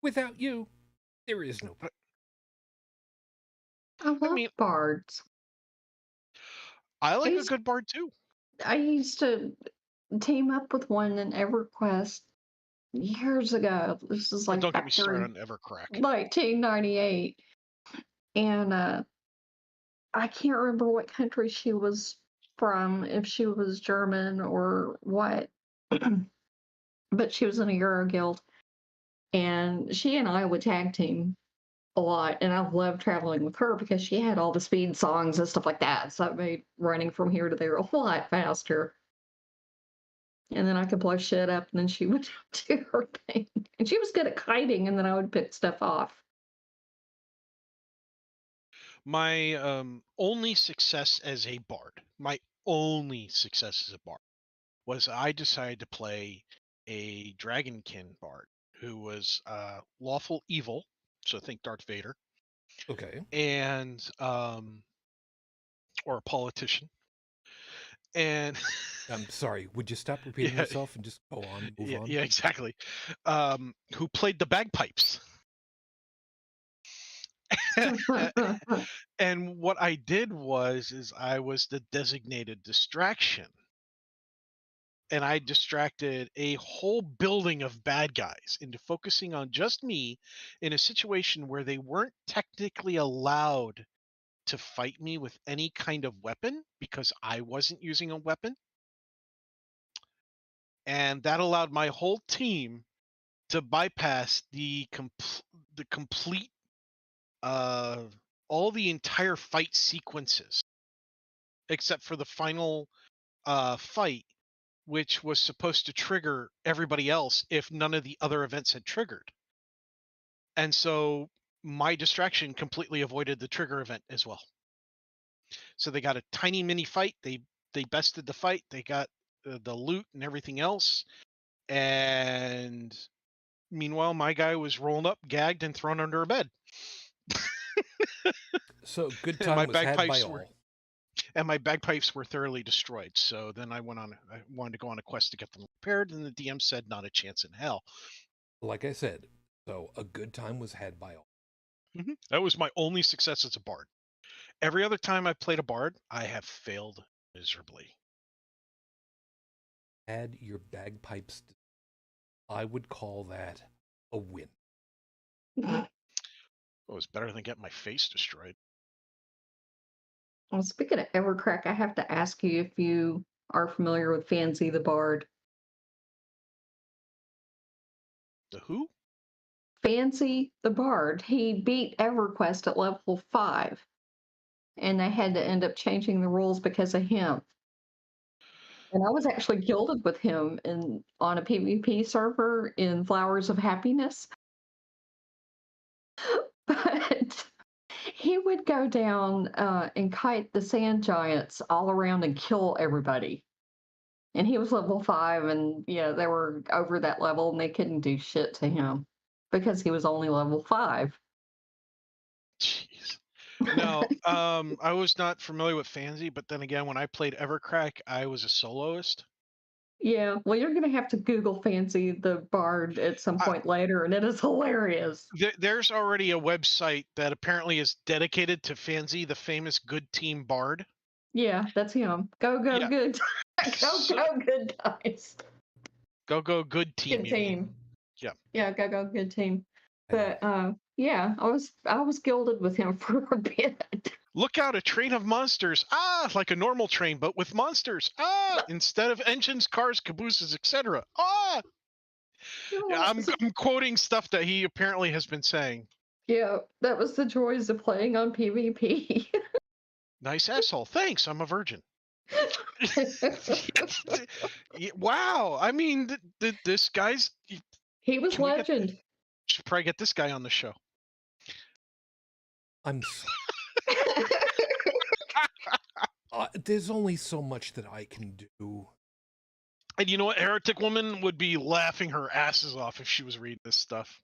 Without you, there is no. I I love mean, bards. I I like a used, good bard too. I used to team up with one in EverQuest years ago. This is Oh, like don't get me back started during on Evercrack. 1998. And I can't remember what country she was from, if she was German or what, but she was in a Euro guild. And she and I would tag team a lot. And I loved traveling with her because she had all the speed songs and stuff like that. So it made running from here to there a lot faster. And then I could blow shit up, and then she would do her thing. And she was good at kiting, and then I would pick stuff off. My only success as a bard, my only success as a bard, was I decided to play a dragonkin bard who was lawful evil, so think Darth Vader, Okay. and or a politician, and I'm sorry. Would you stop repeating yeah, yourself and just go on, move on? yeah, exactly, who played the bagpipes. And what I did is I was the designated distraction. And I distracted a whole building of bad guys into focusing on just me in a situation where they weren't technically allowed to fight me with any kind of weapon because I wasn't using a weapon. And that allowed my whole team to bypass the complete all the entire fight sequences except for the final fight, which was supposed to trigger everybody else if none of the other events had triggered. And so my distraction completely avoided the trigger event as well. So they got a tiny mini fight. They bested the fight. They got the loot and everything else. And meanwhile, my guy was rolled up, gagged, and thrown under a bed. So good and time my was had by bagpipes all. were and my bagpipes were thoroughly destroyed. So then I wanted to go on a quest to get them repaired, and the DM said not a chance in hell. Like I said, so a good time was had by all. That was my only success as a bard. Every other time I've played a bard, I have failed miserably. Had your bagpipes, I would call that a win. It was better than getting my face destroyed. Well, speaking of Evercrack, I have to ask you if you are familiar with FANSY the Bard. The who? FANSY the Bard, he beat EverQuest at level 5. And they had to end up changing the rules because of him. And I was actually gilded with him on a PvP server in Flowers of Happiness. But he would go down and kite the sand giants all around and kill everybody. And he was level 5, and they were over that level, and they couldn't do shit to him because he was only level 5. Jeez. No, I was not familiar with FANSY, but then again, when I played Evercrack, I was a soloist. Yeah, well, you're going to have to Google FANSY the Bard at some point later, and it is hilarious. There's already a website that apparently is dedicated to FANSY, the famous Good Team Bard. Yeah, that's him. Go Yeah. good. Go good guys. Go good team. Good team. Yeah. Yeah, go good team. But yeah, I was gilded with him for a bit. Look out, a train of monsters. Like a normal train, but with monsters. Instead of engines, cars, cabooses, etc. Yeah, I'm quoting stuff that he apparently has been saying. Yeah, that was the joys of playing on PvP. Nice asshole. Thanks, I'm a virgin. Wow. I mean, this guy's... He was legend. Should probably get this guy on the show. I'm sorry. There's only so much that I can do. And you know what? Heretic Woman would be laughing her asses off if she was reading this stuff.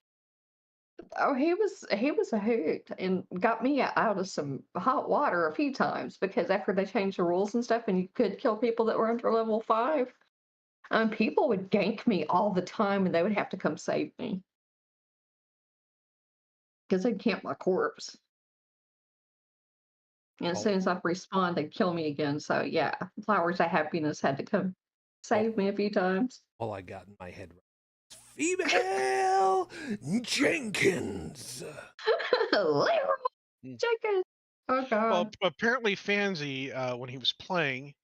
Oh, he was a hoot and got me out of some hot water a few times because after they changed the rules and stuff and you could kill people that were under level 5, people would gank me all the time and they would have to come save me because they'd camp my corpse. And as soon as I respawn, they'd kill me again. So yeah, Flowers of Happiness had to come save me a few times. All I got in my head right is Female Jenkins. Jenkins. Oh god. Well, apparently FANSY, when he was playing,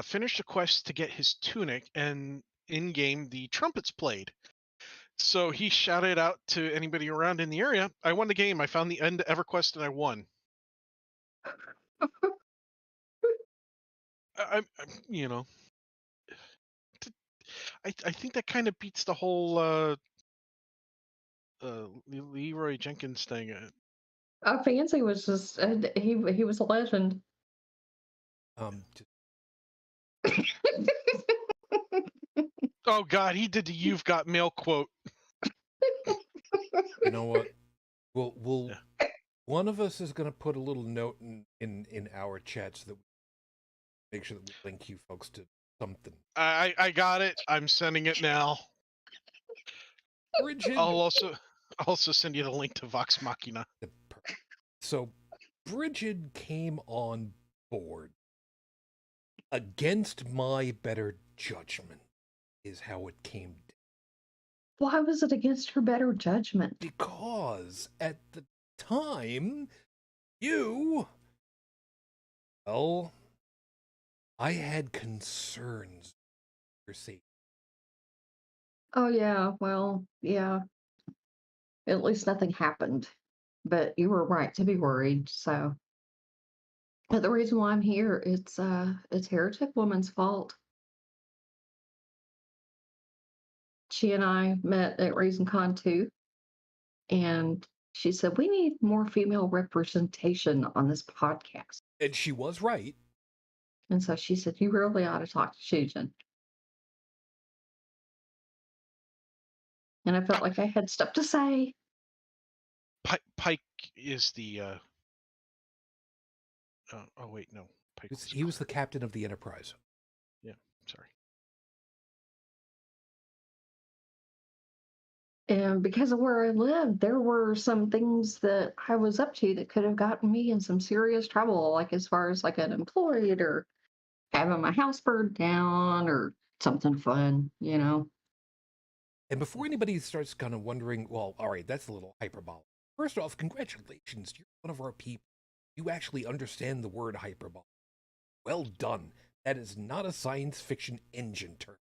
finished a quest to get his tunic, and in game the trumpets played. So he shouted out to anybody around in the area, "I won the game. I found the end to EverQuest and I won." I think that kind of beats the whole Leroy Jenkins thing. FANSY was just he was a legend. Oh God, he did the "You've Got Mail" quote. You know what? We'll one of us is going to put a little note in our chat so that we make sure that we link you folks to something. I got it. I'm sending it now. Brigid. I'll also send you the link to Vox Machina. So Brigid came on board against my better judgment, is how it came down. Why was it against her better judgment? Because at the time, I had concerns for safety. Oh yeah, well, yeah. At least nothing happened. But you were right to be worried, so. But the reason why I'm here, it's Heretic Woman's fault. She and I met at RaisinCon 2, and she said, we need more female representation on this podcast. And she was right. And so she said, you really ought to talk to Shujin. And I felt like I had stuff to say. Pike is the... oh, wait, no. Pike he was the captain of the Enterprise. Yeah, sorry. And because of where I lived, there were some things that I was up to that could have gotten me in some serious trouble, like as far as like unemployed or having my house burned down or something fun, you know. And before anybody starts kind of wondering, well, all right, that's a little hyperbolic. First off, congratulations, you're one of our people. You actually understand the word hyperbolic. Well done. That is not a science fiction engine term.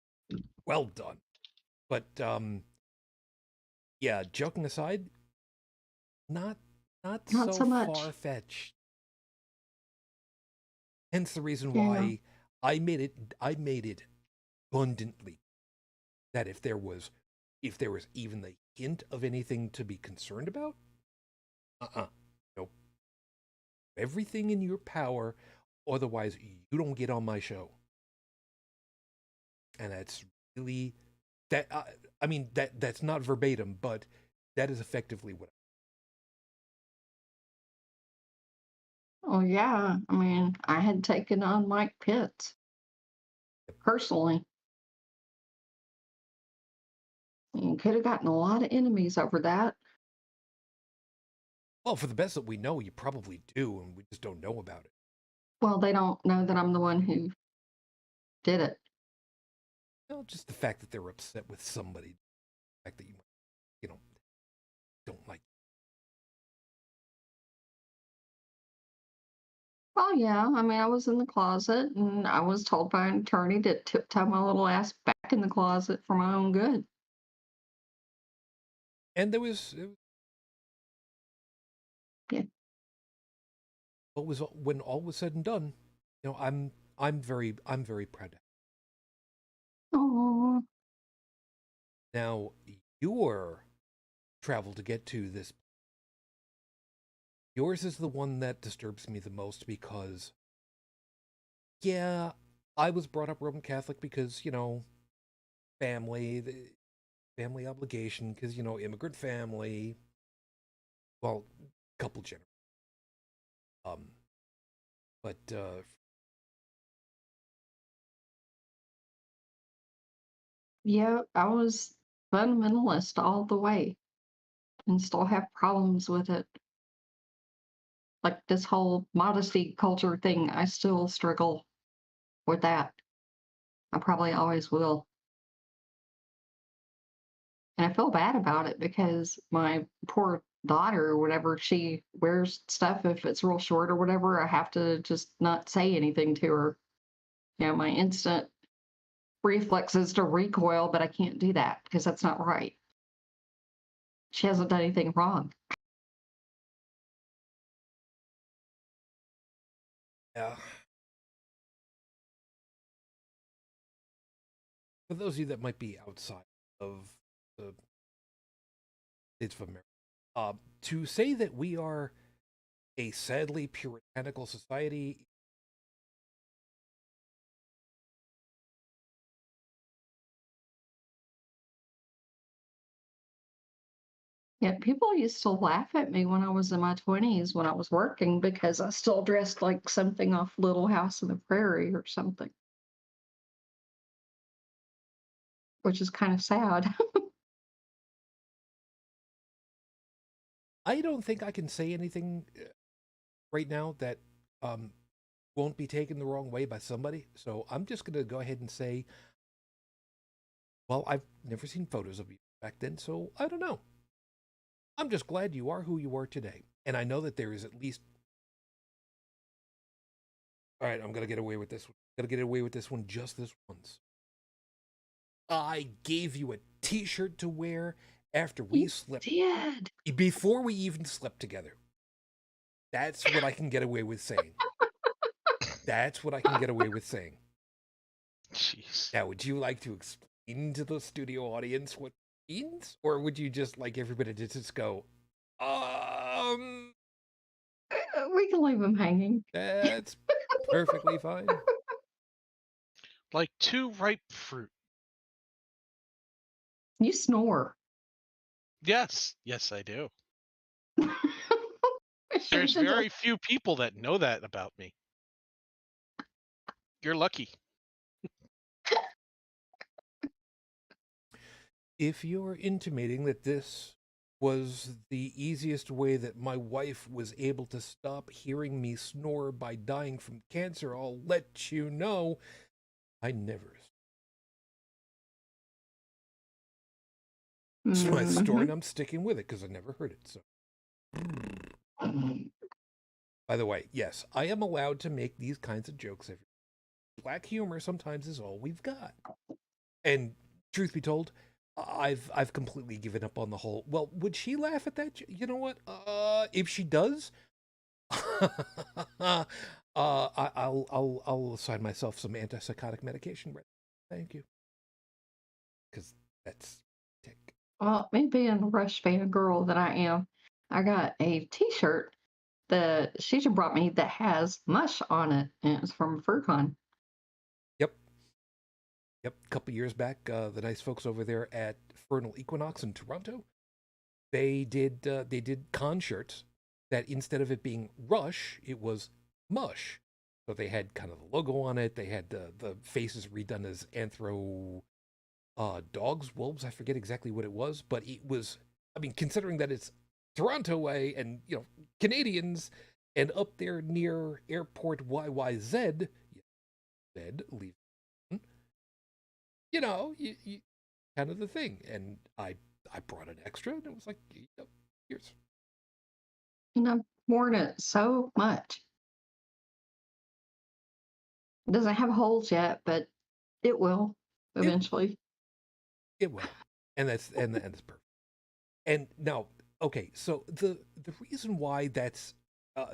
Well done. But Yeah, joking aside, not Not so so much. far-fetched. Hence the reason Yeah. why I made it abundantly that if there was even the hint of anything to be concerned about, nope. Everything in your power, otherwise you don't get on my show. And that's really that. I mean that's not verbatim, but that is effectively what. Oh yeah. I mean, I had taken on Mike Pitts personally. You could have gotten a lot of enemies over that. Well, for the best that we know, you probably do, and we just don't know about it. Well, they don't know that I'm the one who did it. Well, just the fact that they're upset with somebody, the fact that you know, don't like. Well, yeah. I mean, I was in the closet and I was told by an attorney to tiptoe my little ass back in the closet for my own good. And there was, Yeah. what was when all was said and done, I'm very proud. Oh, Now your travel to get to this, yours is the one that disturbs me the most because, yeah, I was brought up Roman Catholic because family, the family obligation, because immigrant family, well, couple generations, but yeah. I was fundamentalist all the way and still have problems with it. Like this whole modesty culture thing, I still struggle with that. I probably always will. And I feel bad about it because my poor daughter or whatever, she wears stuff if it's real short or whatever. I have to just not say anything to her. My instant reflex is to recoil, but I can't do that because that's not right. She hasn't done anything wrong. yeah. For those of you that might be outside of the States of America, to say that we are a sadly puritanical society. Yeah, people used to laugh at me when I was in my 20s when I was working because I still dressed like something off Little House on the Prairie or something, which is kind of sad. I don't think I can say anything right now that um, won't be taken the wrong way by somebody. So I'm just going to go ahead and say, well, I've never seen photos of you back then, so I don't know. I'm just glad you are who you are today. And I know that there is at least. All right, I'm going to get away with this one. I'm going to get away with this one just this once. I gave you a t shirt to wear after we slept. Did. Before we even slept together. That's what I can get away with saying. That's what I can get away with saying. Jeez. Now, would you like to explain to the studio audience what it means? Or would you just like everybody to just go, We can leave them hanging. that's perfectly fine. Like too ripe fruit. You snore. Yes, yes, I do. There's Shujin's very few people that know that about me. You're lucky. If you're intimating that this was the easiest way that my wife was able to stop hearing me snore by dying from cancer, I'll let you know I never. It's my story, and I'm sticking with it because I never heard it. So, by the way, yes, I am allowed to make these kinds of jokes. Black humor sometimes is all we've got. And truth be told, I've completely given up on the whole. Well, would she laugh at that? You know what? If she does, I'll assign myself some antipsychotic medication. Thank you, because that's tick. Well, me being a Rush fan girl that I am, I got a T-shirt that Shujin brought me that has mush on it, and it's from FurCon. Yep. Yep. A couple years back, the nice folks over there at Fernal Equinox in Toronto, they did con shirts that instead of it being Rush, it was Mush. So they had kind of the logo on it. They had the faces redone as anthro dogs, wolves. I forget exactly what it was, but it was. I mean, considering that it's Toronto way, and Canadians, and up there near Airport YYZ, leave. You kind of the thing. And I brought an extra, and it was like, here's. And I've worn it so much. It doesn't have holes yet, but it will eventually. It will, and that's perfect. And now, okay, so the reason why that's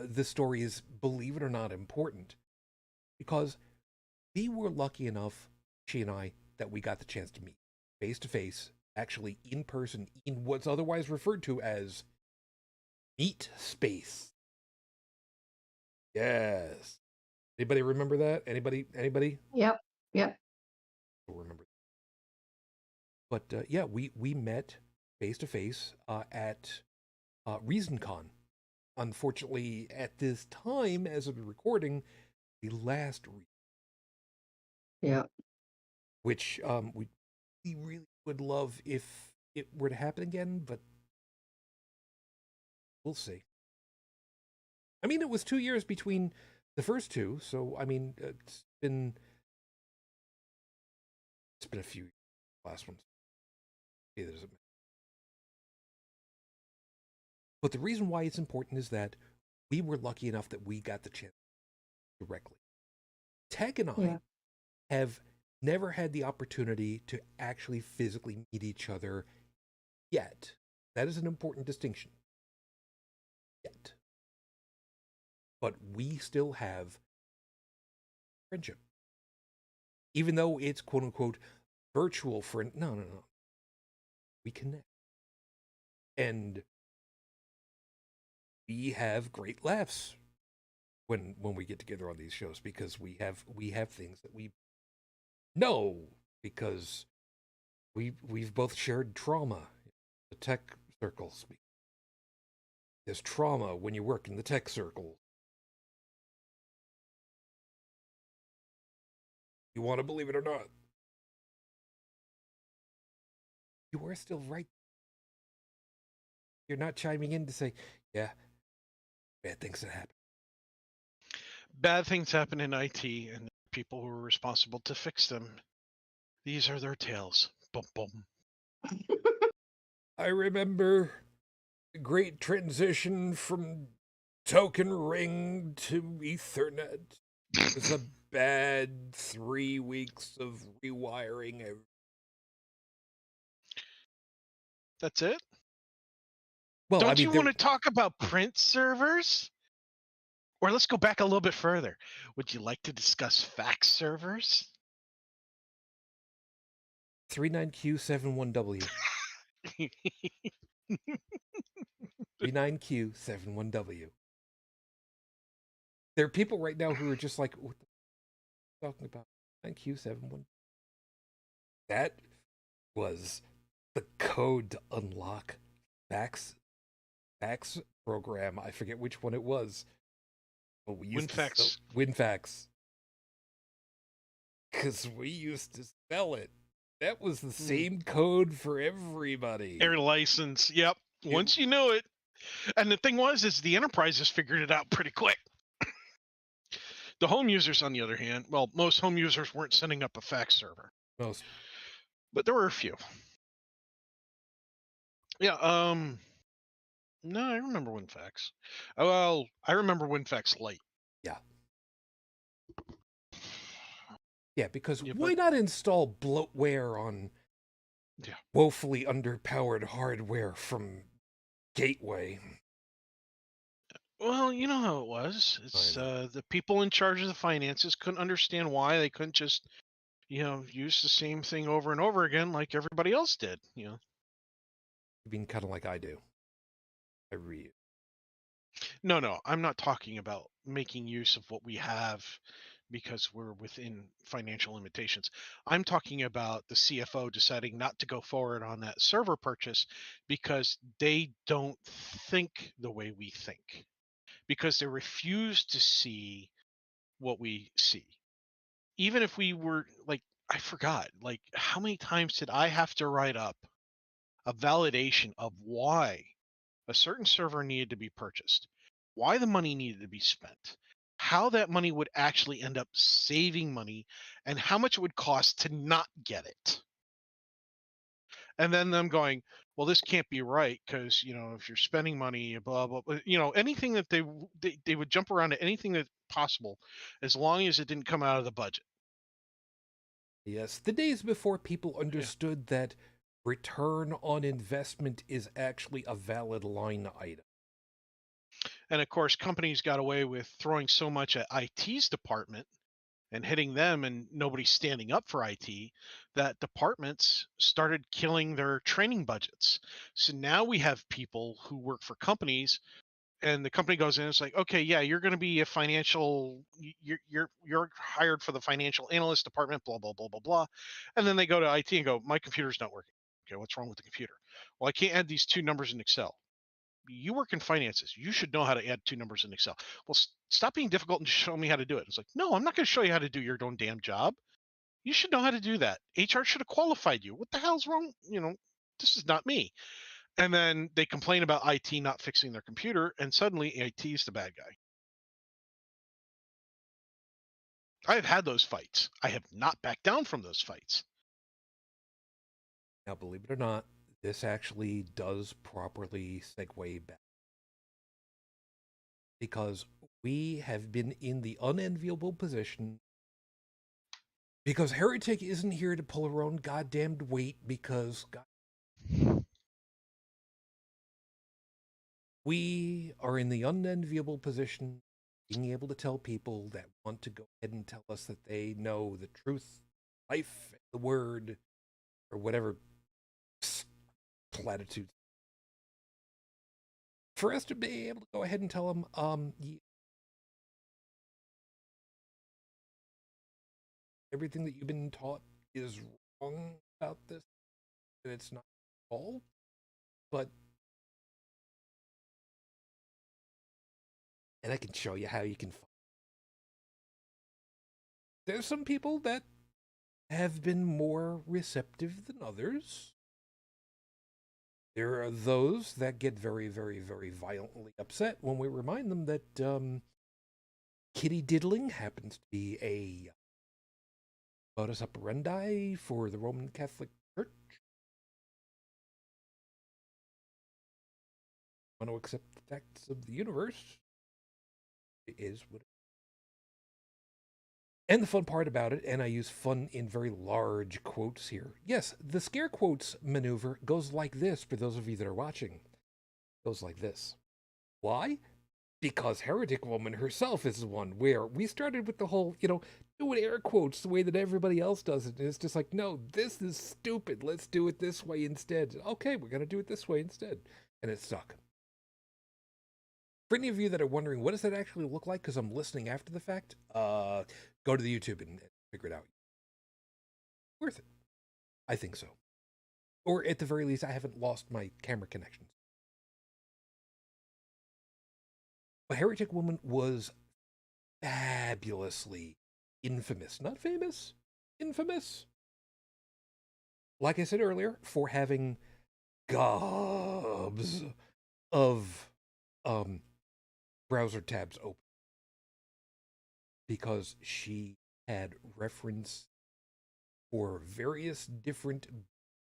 this story is, believe it or not, important, because we were lucky enough, she and I, that we got the chance to meet face to face, actually in person, in what's otherwise referred to as Meet Space. Yes. Anybody remember that? Anybody? Yep. Remember. But yeah, we met face to face at ReasonCon. Unfortunately, at this time, as of the recording, the last Yeah. which we really would love if it were to happen again, but we'll see. I mean, it was 2 years between the first two, so I mean, it's been a few last ones. Yeah, but the reason why it's important is that we were lucky enough that we got the chance directly. Tech and I have never had the opportunity to actually physically meet each other yet. That is an important distinction. Yet. But we still have friendship. Even though it's quote unquote virtual friend. No. We connect. And we have great laughs when we get together on these shows, because we have things that we know, because we've both shared trauma. The tech circles. There's trauma when you work in the tech circle. You want to believe it or not, you are still right. You're not chiming in to say, yeah, bad things that happen. Bad things happen in IT, and people who are responsible to fix them. These are their tales. Boom, boom. I remember the great transition from token ring to Ethernet. It was a bad 3 weeks of rewiring. That's it? Well, Don't I mean, you want to talk about print servers? Or let's go back a little bit further. Would you like to discuss fax servers? 39Q71W. 39Q71W. There are people right now who are just like, what the talking about? 9Q71. That was the code to unlock fax program. I forget which one it was. But we used WinFax. WinFax. Because we used to sell it. That was the same code for everybody. Air license. Yep. Once you know it. And the thing is the enterprises figured it out pretty quick. The home users, on the other hand, well, most home users weren't setting up a fax server. Most. But there were a few. Yeah, no, I remember WinFax. Well, I remember WinFax Lite. Yeah. Yeah, because why not install bloatware on Yeah. woefully underpowered hardware from Gateway. Well, you know how it was. I It's know. the people in charge of the finances couldn't understand why they couldn't just, use the same thing over and over again like everybody else did. Being kind of like I do. I read. No, I'm not talking about making use of what we have because we're within financial limitations. I'm talking about the CFO deciding not to go forward on that server purchase because they don't think the way we think, because they refuse to see what we see. Even if we were like, I forgot, like, how many times did I have to write up a validation of why a certain server needed to be purchased, why the money needed to be spent, how that money would actually end up saving money, and how much it would cost to not get it. And then them going, well, this can't be right because, if you're spending money, blah, blah, blah, anything that they would jump around to anything that's possible as long as it didn't come out of the budget. Yes, the days before people Yeah. understood that return on investment is actually a valid line item. And of course, companies got away with throwing so much at IT's department and hitting them, and nobody standing up for IT, that departments started killing their training budgets. So now we have people who work for companies, and the company goes in, it's like, okay, yeah, you're going to be a financial, you're hired for the financial analyst department, blah blah blah blah blah. And then they go to IT and go, my computer's not working. Okay, what's wrong with the computer? Well, I can't add these two numbers in Excel. You work in finances. You should know how to add two numbers in Excel. Well, stop being difficult and show me how to do it. It's like, no, I'm not going to show you how to do your own damn job. You should know how to do that. HR should have qualified you. What the hell's wrong? This is not me. And then they complain about IT not fixing their computer, and suddenly IT is the bad guy. I have had those fights. I have not backed down from those fights. Now, believe it or not, this actually does properly segue back. Because we have been in the unenviable position because Heretic isn't here to pull her own goddamned weight because we are in the unenviable position being able to tell people that want to go ahead and tell us that they know the truth, life, the word, or whatever platitudes. For us to be able to go ahead and tell them, everything that you've been taught is wrong about this, and it's not all, but and I can show you how you can find. There's some people that have been more receptive than others. There are those that get very, very, very violently upset when we remind them that kitty diddling happens to be a modus operandi for the Roman Catholic Church. Want to accept the facts of the universe? It is what it is. And the fun part about it, and I use fun in very large quotes here. Yes, the scare quotes maneuver goes like this for those of you that are watching. It goes like this. Why? Because Heretic Woman herself is the one where we started with the whole, doing air quotes the way that everybody else does it. And it's just like, no, this is stupid. Let's do it this way instead. Okay, we're going to do it this way instead. And it stuck. For any of you that are wondering, what does that actually look like? Because I'm listening after the fact, go to the YouTube and figure it out. Worth it. I think so. Or at the very least, I haven't lost my camera connections. But Heretic Woman was fabulously infamous. Not famous, infamous. Like I said earlier, for having gobs of browser tabs open. Because she had reference for various different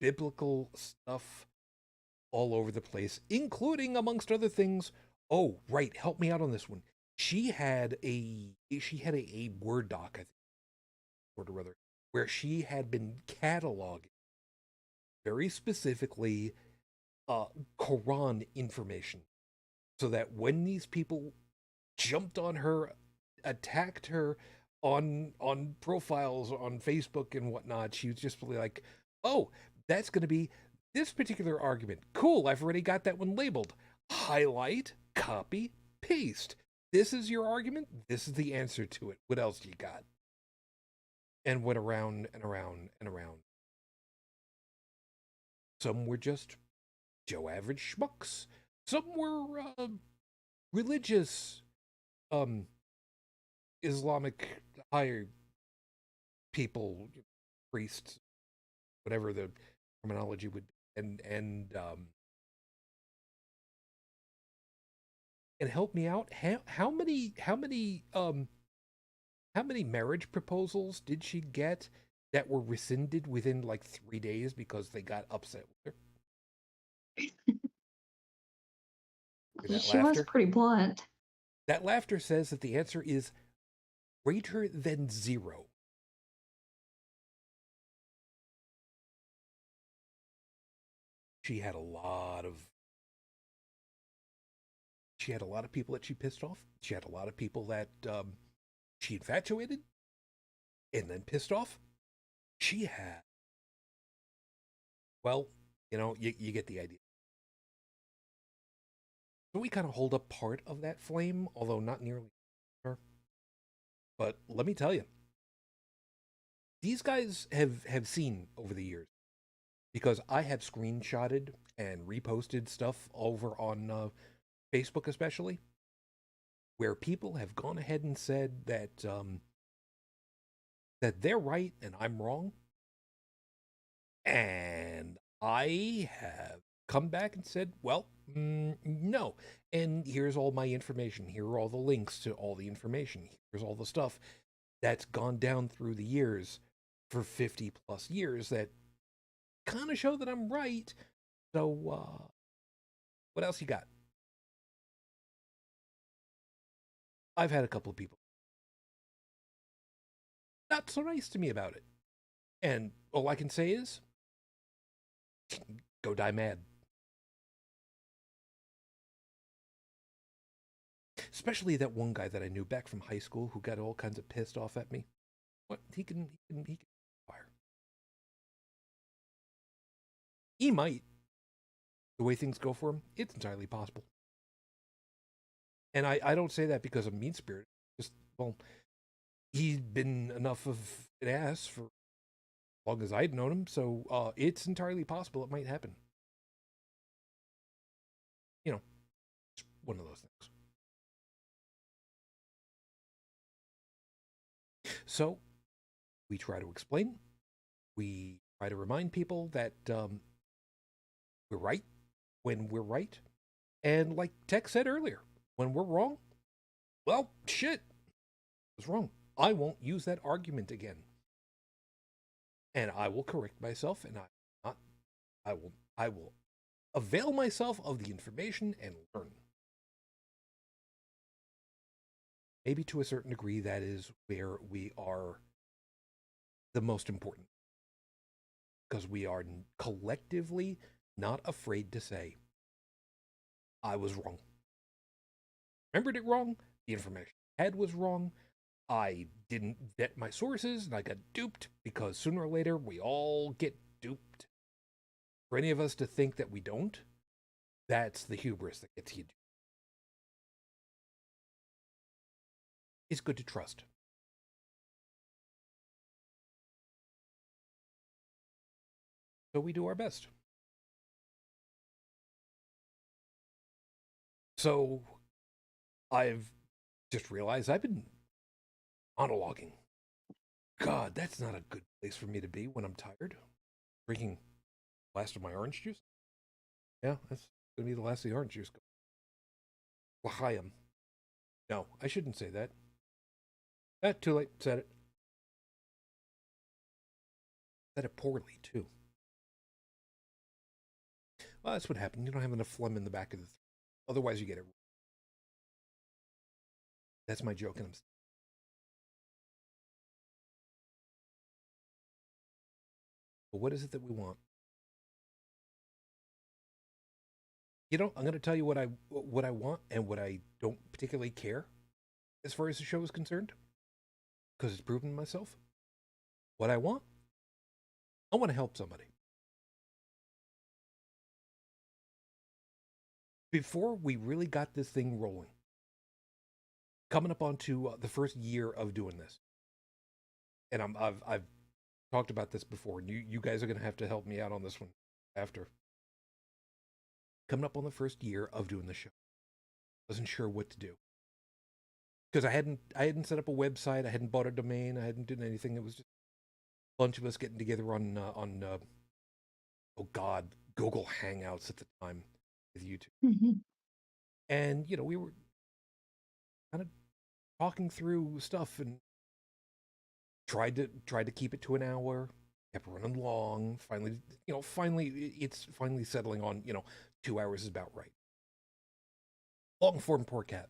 biblical stuff all over the place, including, amongst other things, oh, right, help me out on this one. She had a Word doc, I think, or rather, where she had been cataloging very specifically Quran information, so that when these people jumped on her, attacked her on profiles on Facebook and whatnot, she was just like, "Oh, that's going to be this particular argument. Cool, I've already got that one labeled. Highlight, copy, paste. This is your argument. This is the answer to it. What else do you got?" And went around and around and around. Some were just Joe average schmucks. Some were religious, Islamic higher people, priests, whatever the terminology would be, and help me out. How many marriage proposals did she get that were rescinded within like 3 days because they got upset with her? That She laughter? was pretty blunt. That laughter says that the answer is greater than 0. She had a lot of people that she pissed off. She had a lot of people that she infatuated and then pissed off. She had, well, you get the idea. So we kind of hold up part of that flame, although not nearly her. But let me tell you, these guys have seen over the years, because I have screenshotted and reposted stuff over on Facebook especially, where people have gone ahead and said that that they're right and I'm wrong. And I have come back and said, well, no. And here's all my information. Here are all the links to all the information. Here's all the stuff that's gone down through the years for 50 plus years that kind of show that I'm right. So, what else you got? I've had a couple of people not so nice to me about it. And all I can say is, go die mad. Especially that one guy that I knew back from high school who got all kinds of pissed off at me. What? He can fire. He might. The way things go for him, it's entirely possible. And I don't say that because of mean spirit. Just, well, he's been enough of an ass for as long as I'd known him, so it's entirely possible it might happen. It's one of those things. So, we try to explain. We try to remind people that we're right when we're right. And like Tech said earlier, when we're wrong, well, shit, I was wrong. I won't use that argument again. And I will correct myself, and I will avail myself of the information and learn. Maybe to a certain degree, that is where we are the most important. Because we are collectively not afraid to say, I was wrong. Remembered it wrong. The information I had was wrong. I didn't vet my sources and I got duped, because sooner or later we all get duped. For any of us to think that we don't, that's the hubris that gets you duped. It's good to trust. So we do our best. So I've just realized I've been monologuing. God, that's not a good place for me to be when I'm tired. Drinking the last of my orange juice. Yeah, that's going to be the last of the orange juice. L'chaim. No, I shouldn't say that. Too late. Said it. Said it poorly, too. Well, that's what happened. You don't have enough phlegm in the back of the throat. Otherwise, you get it. That's my joke, and I'm... But what is it that we want? You know, I'm going to tell you what I want and what I don't particularly care as far as the show is concerned, because it's proven myself. What I want to help somebody. Before we really got this thing rolling, coming up onto the first year of doing this, and I've talked about this before, and you guys are going to have to help me out on this one after. Coming up on the first year of doing the show, wasn't sure what to do because I hadn't set up a website, I hadn't bought a domain, I hadn't done anything. It was just a bunch of us getting together on oh God, Google Hangouts at the time with YouTube, and you know we were kind of talking through stuff and tried to keep it to an hour. Kept running long. Finally, it's finally settling on 2 hours is about right. Long form podcast.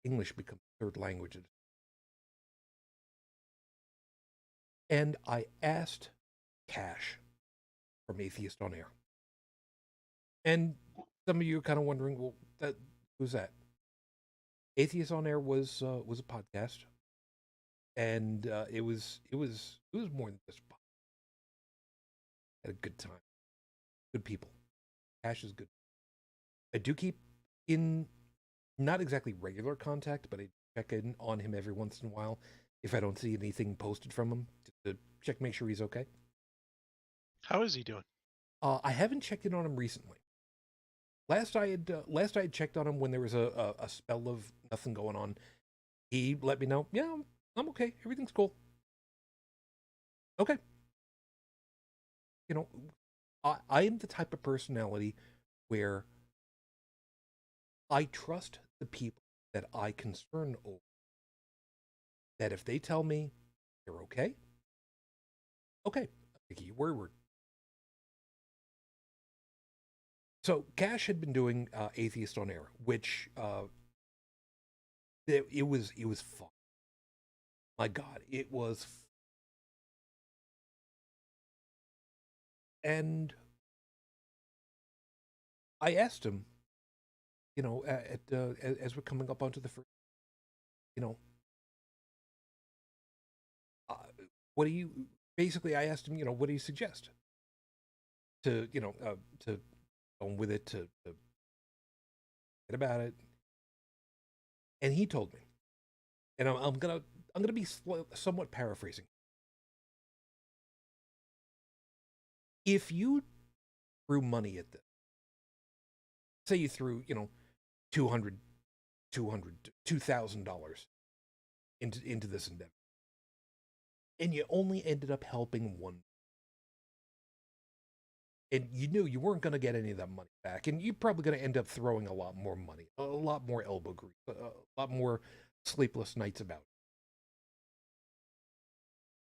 English becomes third language. And I asked Cash from Atheist on Air. And some of you are kind of wondering, well, who's that? Atheist on Air was a podcast, and it was more than just a podcast. Had a good time, good people. Cash is good. I do keep in not exactly regular contact, but I check in on him every once in a while if I don't see anything posted from him to check, make sure he's okay. How is he doing? I haven't checked in on him recently. Last I had checked on him when there was a spell of nothing going on. He let me know, yeah, I'm okay. Everything's cool. Okay. You know, I am the type of personality where I trust the people that I concern over. That if they tell me they're okay, okay, I'll take your word. So Cash had been doing Atheist on Air, which it was fun. My God, it was and I asked him, as we're coming up onto the first, what do you? Basically, I asked him, what do you suggest to go with it, to get about it, and he told me, and I'm gonna be somewhat paraphrasing. If you threw money at this, say you threw, $2,000 into this endeavor, and you only ended up helping one, and you knew you weren't going to get any of that money back, and you're probably going to end up throwing a lot more money, a lot more elbow grease, a lot more sleepless nights about it.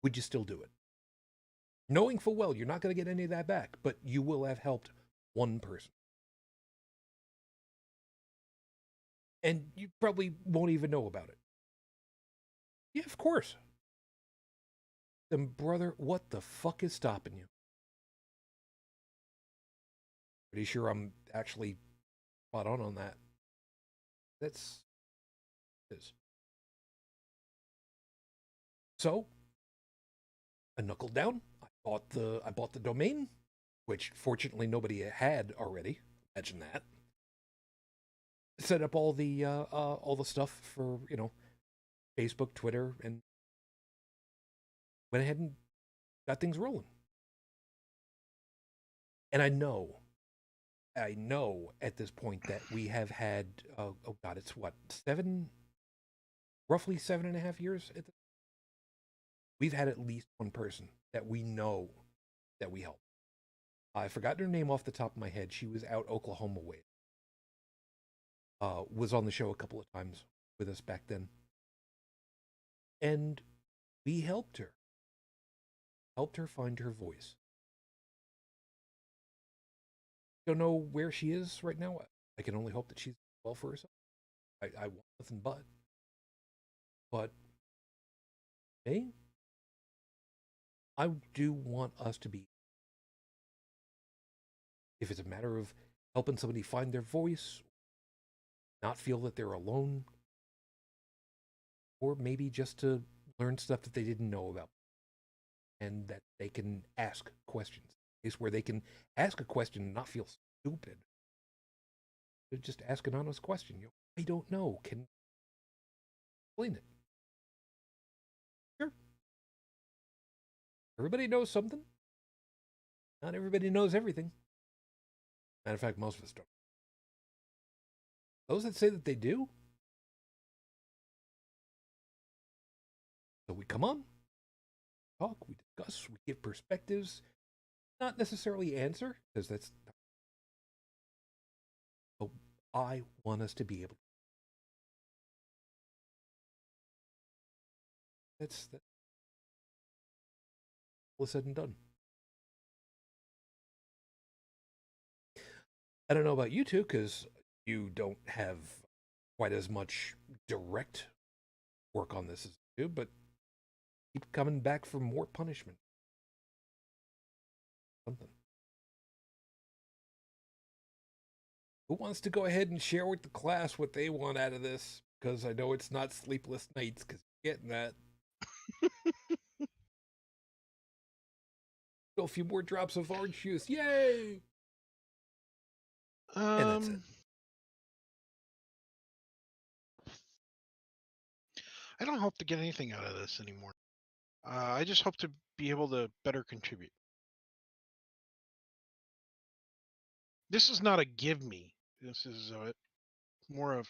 Would you still do it? Knowing full well you're not going to get any of that back, but you will have helped one person. And you probably won't even know about it. Yeah, of course. Then, brother, what the fuck is stopping you? Pretty sure I'm actually spot on that. That's is. So, I knuckled down. I bought the domain, which fortunately nobody had already. Imagine that. Set up all the stuff for Facebook, Twitter, and went ahead and got things rolling. And I know at this point that we have had oh God, it's what, roughly 7.5 years. We've had at least one person that we know that we helped. I forgot her name off the top of my head. She was out Oklahoma way. Was on the show a couple of times with us back then. And we helped her find her voice. Don't know where she is right now. I can only hope that she's well for herself. I want nothing but hey, I do want us to be if it's a matter of helping somebody find their voice, not feel that they're alone, or maybe just to learn stuff that they didn't know about and that they can ask questions. Is where they can ask a question and not feel stupid. They're just ask an honest question. I don't know. Can you explain it? Sure. Everybody knows something. Not everybody knows everything. Matter of fact, most of us don't. Those that say that they do, so we come on, talk, we discuss, we give perspectives, not necessarily answer, because that's. But I want us to be able. That's all said and done. I don't know about you two, because you don't have quite as much direct work on this as you do, but keep coming back for more punishment. Something. Who wants to go ahead and share with the class what they want out of this? Because I know it's not sleepless nights, because you're getting that. Go a few more drops of orange juice. Yay! And that's it. I don't hope to get anything out of this anymore. I just hope to be able to better contribute. This is not a give me. This is more of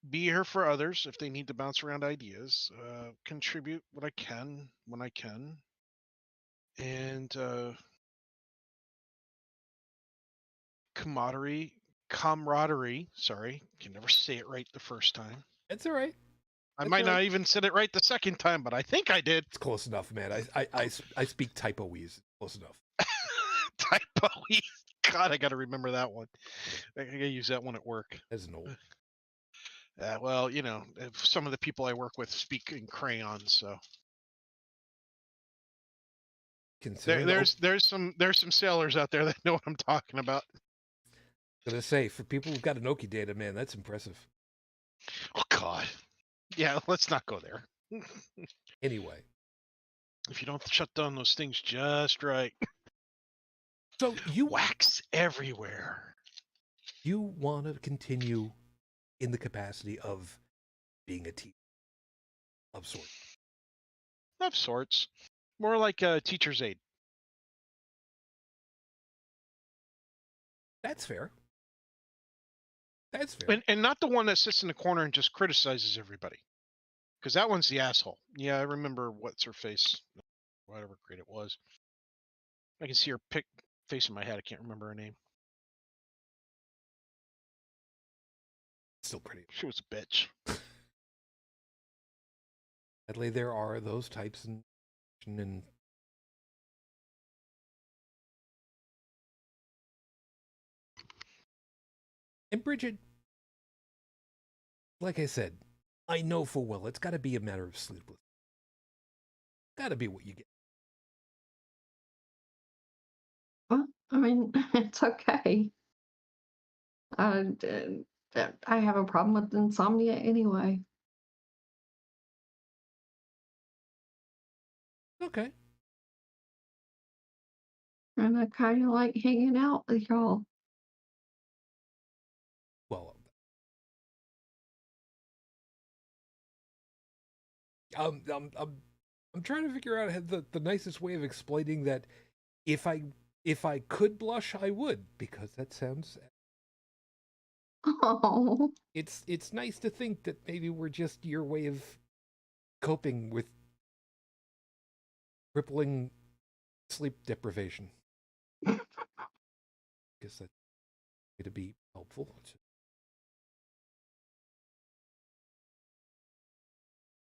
be here for others if they need to bounce around ideas, contribute what I can when I can, and camaraderie. Sorry, can never say it right the first time. It's all right. I might not even said it right the second time, but I think I did. It's close enough, man. I speak typo-wese. Close enough. Typo-wese. God, I got to remember that one. I got to use that one at work. As an old. Well, you know, some of the people I work with speak in crayons, so. There's some sailors out there that know what I'm talking about. I'm gonna say, for people who've got Inoki data, man, that's impressive. Oh God. Yeah, let's not go there. Anyway. If you don't shut down those things just right. So you wax everywhere. You want to continue in the capacity of being a teacher of sorts. Of sorts. More like a teacher's aide. That's fair. That's fair. And not the one that sits in the corner and just criticizes everybody. Because that one's the asshole. Yeah, I remember what's her face, whatever grade it was. I can see her face in my head. I can't remember her name. Still pretty. She was a bitch. Sadly, there are those types and Brigid, like I said, I know full well it's got to be a matter of sleepless. Got to be what you get. Well, I mean, it's okay. I have a problem with insomnia anyway. Okay. And I kind of like hanging out with y'all. Well, I'm trying to figure out the nicest way of explaining that. If I could blush, I would, because that sounds. Oh. It's nice to think that maybe we're just your way of coping with crippling sleep deprivation. Guess that's going to be helpful.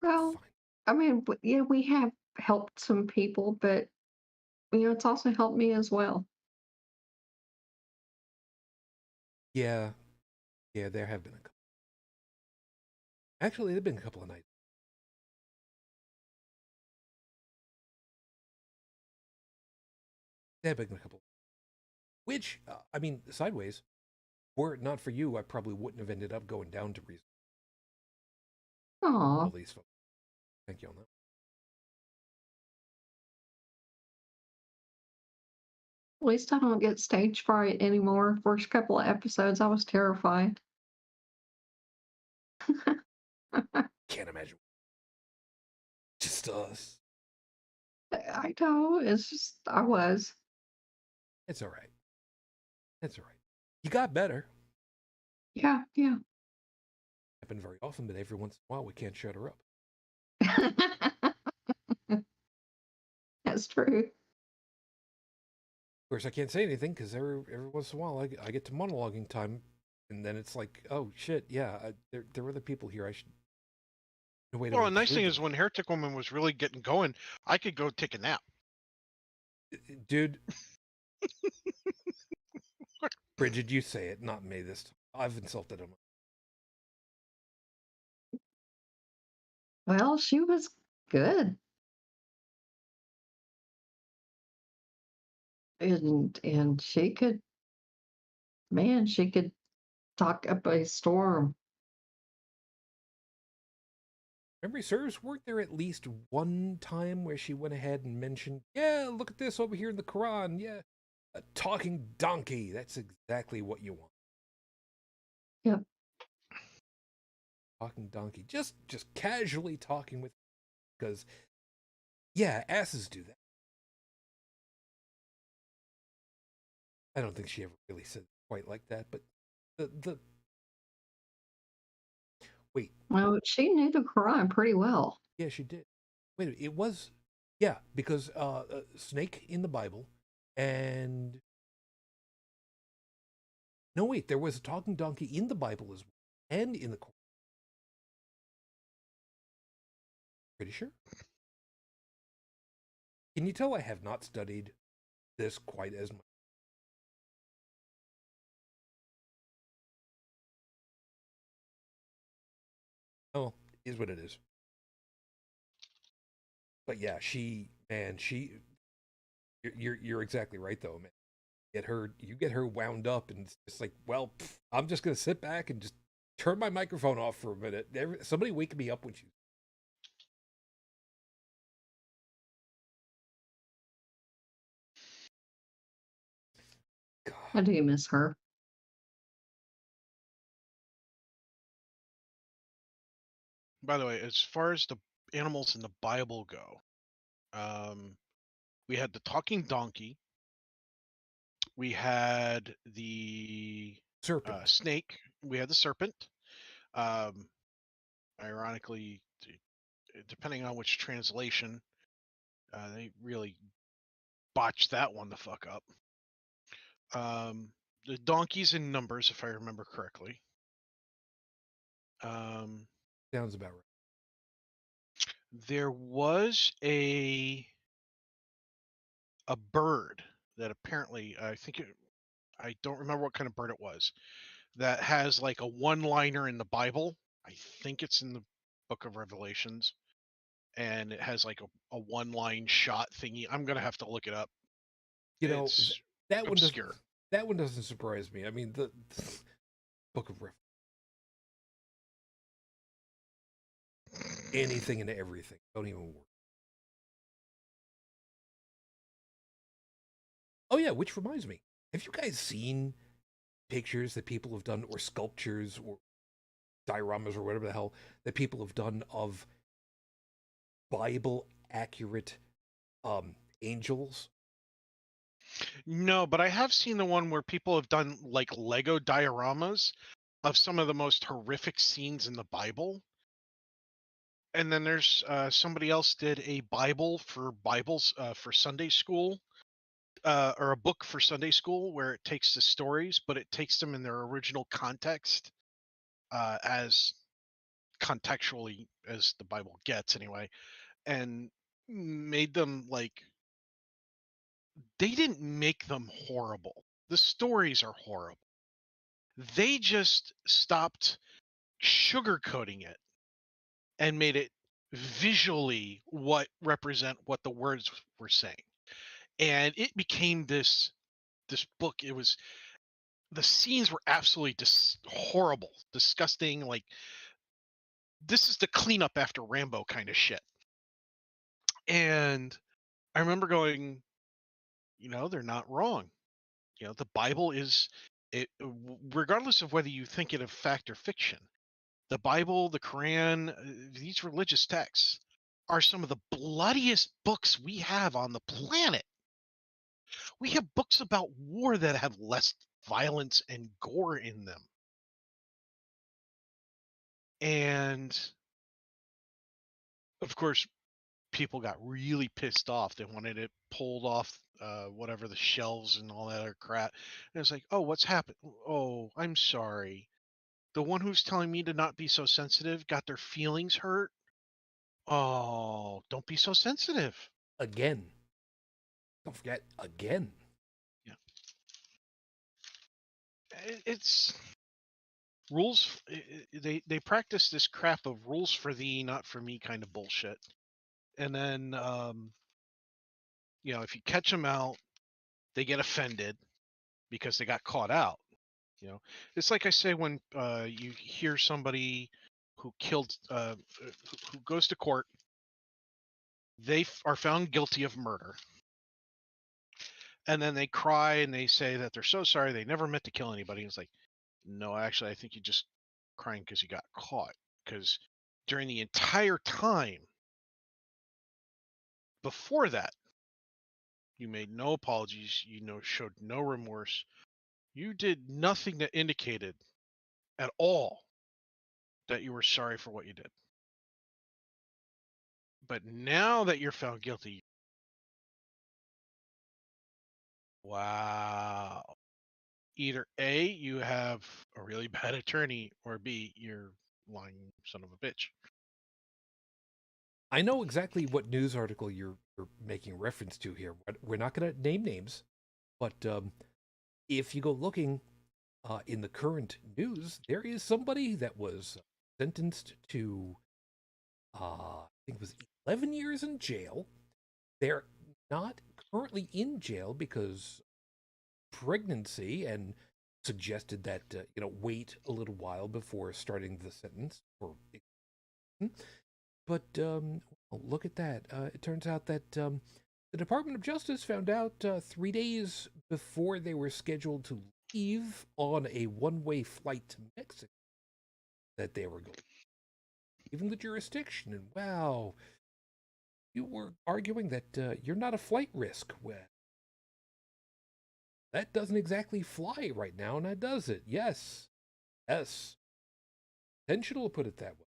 Well, fine. I mean, yeah, we have helped some people, but it's also helped me as well. Yeah, there have been a couple. Actually, there've been a couple of nights. There have been a couple. Which, I mean, sideways, were it not for you, I probably wouldn't have ended up going down to reason. Aw, All these folks. Thank you on that. at least I don't get stage fright anymore. First couple of episodes, I was terrified. Can't imagine. Just us. I know, it's just, I was. It's all right. It's all right. You got better. Yeah, yeah. Happen very often, but every once in a while we can't shut her up. That's true. Of course, I can't say anything because every once in a while I get to monologuing time, and then it's like, oh shit, yeah, there are other people here. I should. No way to Well, the nice thing include is when Heretic Woman was really getting going, I could go take a nap. them. Dude. Brigid, you say it, not me this time. I've insulted him. Well, she was good. And she could, man, she could talk up a storm. Memory serves, weren't there at least one time where she went ahead and mentioned, yeah, look at this over here in the Quran, yeah, a talking donkey. That's exactly what you want. Yep. Talking donkey. Just casually talking with, because, yeah, asses do that. I don't think she ever really said quite like that, but the wait, Well, she knew the Quran pretty well. yeah, she did. Wait, it was, yeah, because snake in the Bible, and no, wait, there was a talking donkey in the Bible as well, and in the Quran. Pretty sure. Can you tell I have not studied this quite as much? Oh, is what it is. But yeah, you're exactly right though, man. You get her wound up, and it's just like, well, I'm just gonna sit back and just turn my microphone off for a minute. Somebody wake me up when she. I God. do miss her. By the way, as far as the animals in the Bible go, we had the talking donkey. We had the Serpent. snake. We had the serpent. Um, ironically, depending on which translation, they really botched that one the fuck up. The donkeys in Numbers, if I remember correctly. Sounds about right. There was a bird that apparently I don't remember what kind of bird it was, that has like a one-liner in the Bible. I think it's in the Book of Revelations, and it has like a one-line shot thingy. I'm gonna have to look it up. You know, It's that one doesn't. obscure. That one doesn't surprise me. I mean, the Book of Rev. Anything and everything. Don't even worry. Oh yeah, which reminds me. Have you guys seen pictures that people have done, or sculptures, or dioramas, or whatever the hell that people have done of Bible accurate angels? No, but I have seen the one where people have done like Lego dioramas of some of the most horrific scenes in the Bible. And then there's somebody else did a Bible for Bibles for Sunday school, or a book for Sunday school, where it takes the stories, but it takes them in their original context, as contextually as the Bible gets, anyway, and made them like, they didn't make them horrible. The stories are horrible. They just stopped sugarcoating it and made it visually represent what the words were saying. And it became this this book. The scenes were absolutely horrible, disgusting. Like, this is the cleanup after Rambo kind of shit. And I remember going, they're not wrong. The Bible is, regardless of whether you think it a fact or fiction, the Bible, the Quran, these religious texts are some of the bloodiest books we have on the planet. We have books about war that have less violence and gore in them. And of course, people got really pissed off. They wanted it pulled off whatever, the shelves and all that other crap. And it's like, oh, what's happened? Oh, I'm sorry. The one who's telling me to not be so sensitive got their feelings hurt. Oh, don't be so sensitive. Again. Don't forget, again. Yeah. It's rules. They practice this crap of rules for thee, not for me kind of bullshit. And then, if you catch them out, they get offended because they got caught out. It's like I say when you hear somebody who killed, who goes to court, they are found guilty of murder. And then they cry and they say that they're so sorry they never meant to kill anybody. It's like, no, actually, I think you just crying because you got caught. Because during the entire time before that, you made no apologies. Showed no remorse. You did nothing that indicated at all that you were sorry for what you did. But now that you're found guilty, wow. Either A, you have a really bad attorney, or B, you're lying son of a bitch. I know exactly what news article you're making reference to here. We're not going to name names, but if you go looking in the current news, there is somebody that was sentenced to, I think it was 11 years in jail. They're not currently in jail because pregnancy, and suggested that wait a little while before starting the sentence. But look at that! It turns out that the Department of Justice found out 3 days before they were scheduled to leave on a one-way flight to Mexico that they were going, even the jurisdiction. And wow, you were arguing that you're not a flight risk. Well, that doesn't exactly fly right now, now does it? Yes. Yes. Intentional to put it that way.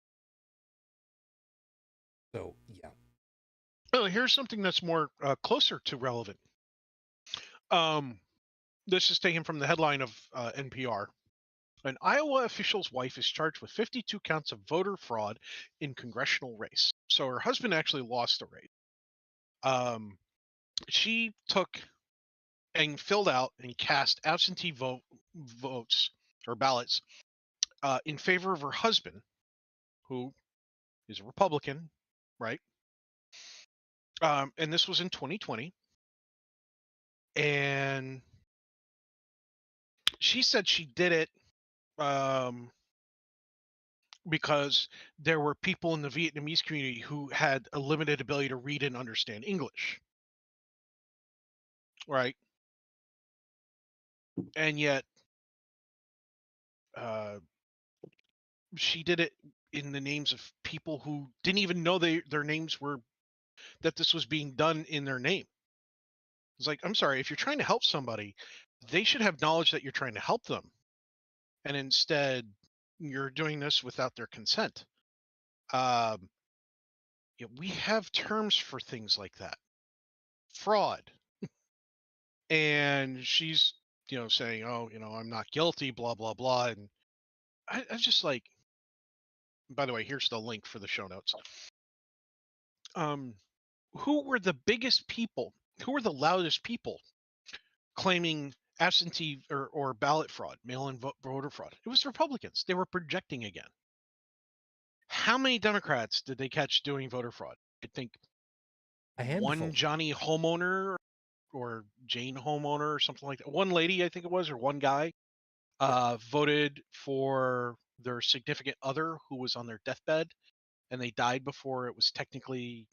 So, yeah. Well, here's something that's more closer to relevant. This is taken from the headline of NPR. An Iowa official's wife is charged with 52 counts of voter fraud in congressional race. So her husband actually lost the race. She took and filled out and cast absentee votes or ballots in favor of her husband, who is a Republican, right? And this was in 2020. And she said she did it because there were people in the Vietnamese community who had a limited ability to read and understand English. Right. And yet she did it in the names of people who didn't even know their names were, that this was being done in their name. It's like, I'm sorry, if you're trying to help somebody, they should have knowledge that you're trying to help them. And instead, you're doing this without their consent. We have terms for things like that. Fraud. And she's, saying, oh, I'm not guilty, blah, blah, blah. And I just like, by the way, here's the link for the show notes. Who were the biggest people? Who were the loudest people claiming absentee or ballot fraud, mail-in voter fraud? It was Republicans. They were projecting again. How many Democrats did they catch doing voter fraud? I think a handful. one Johnny homeowner or Jane homeowner or something like that. One lady, I think it was, or one guy, voted for their significant other who was on their deathbed, and they died before it was technically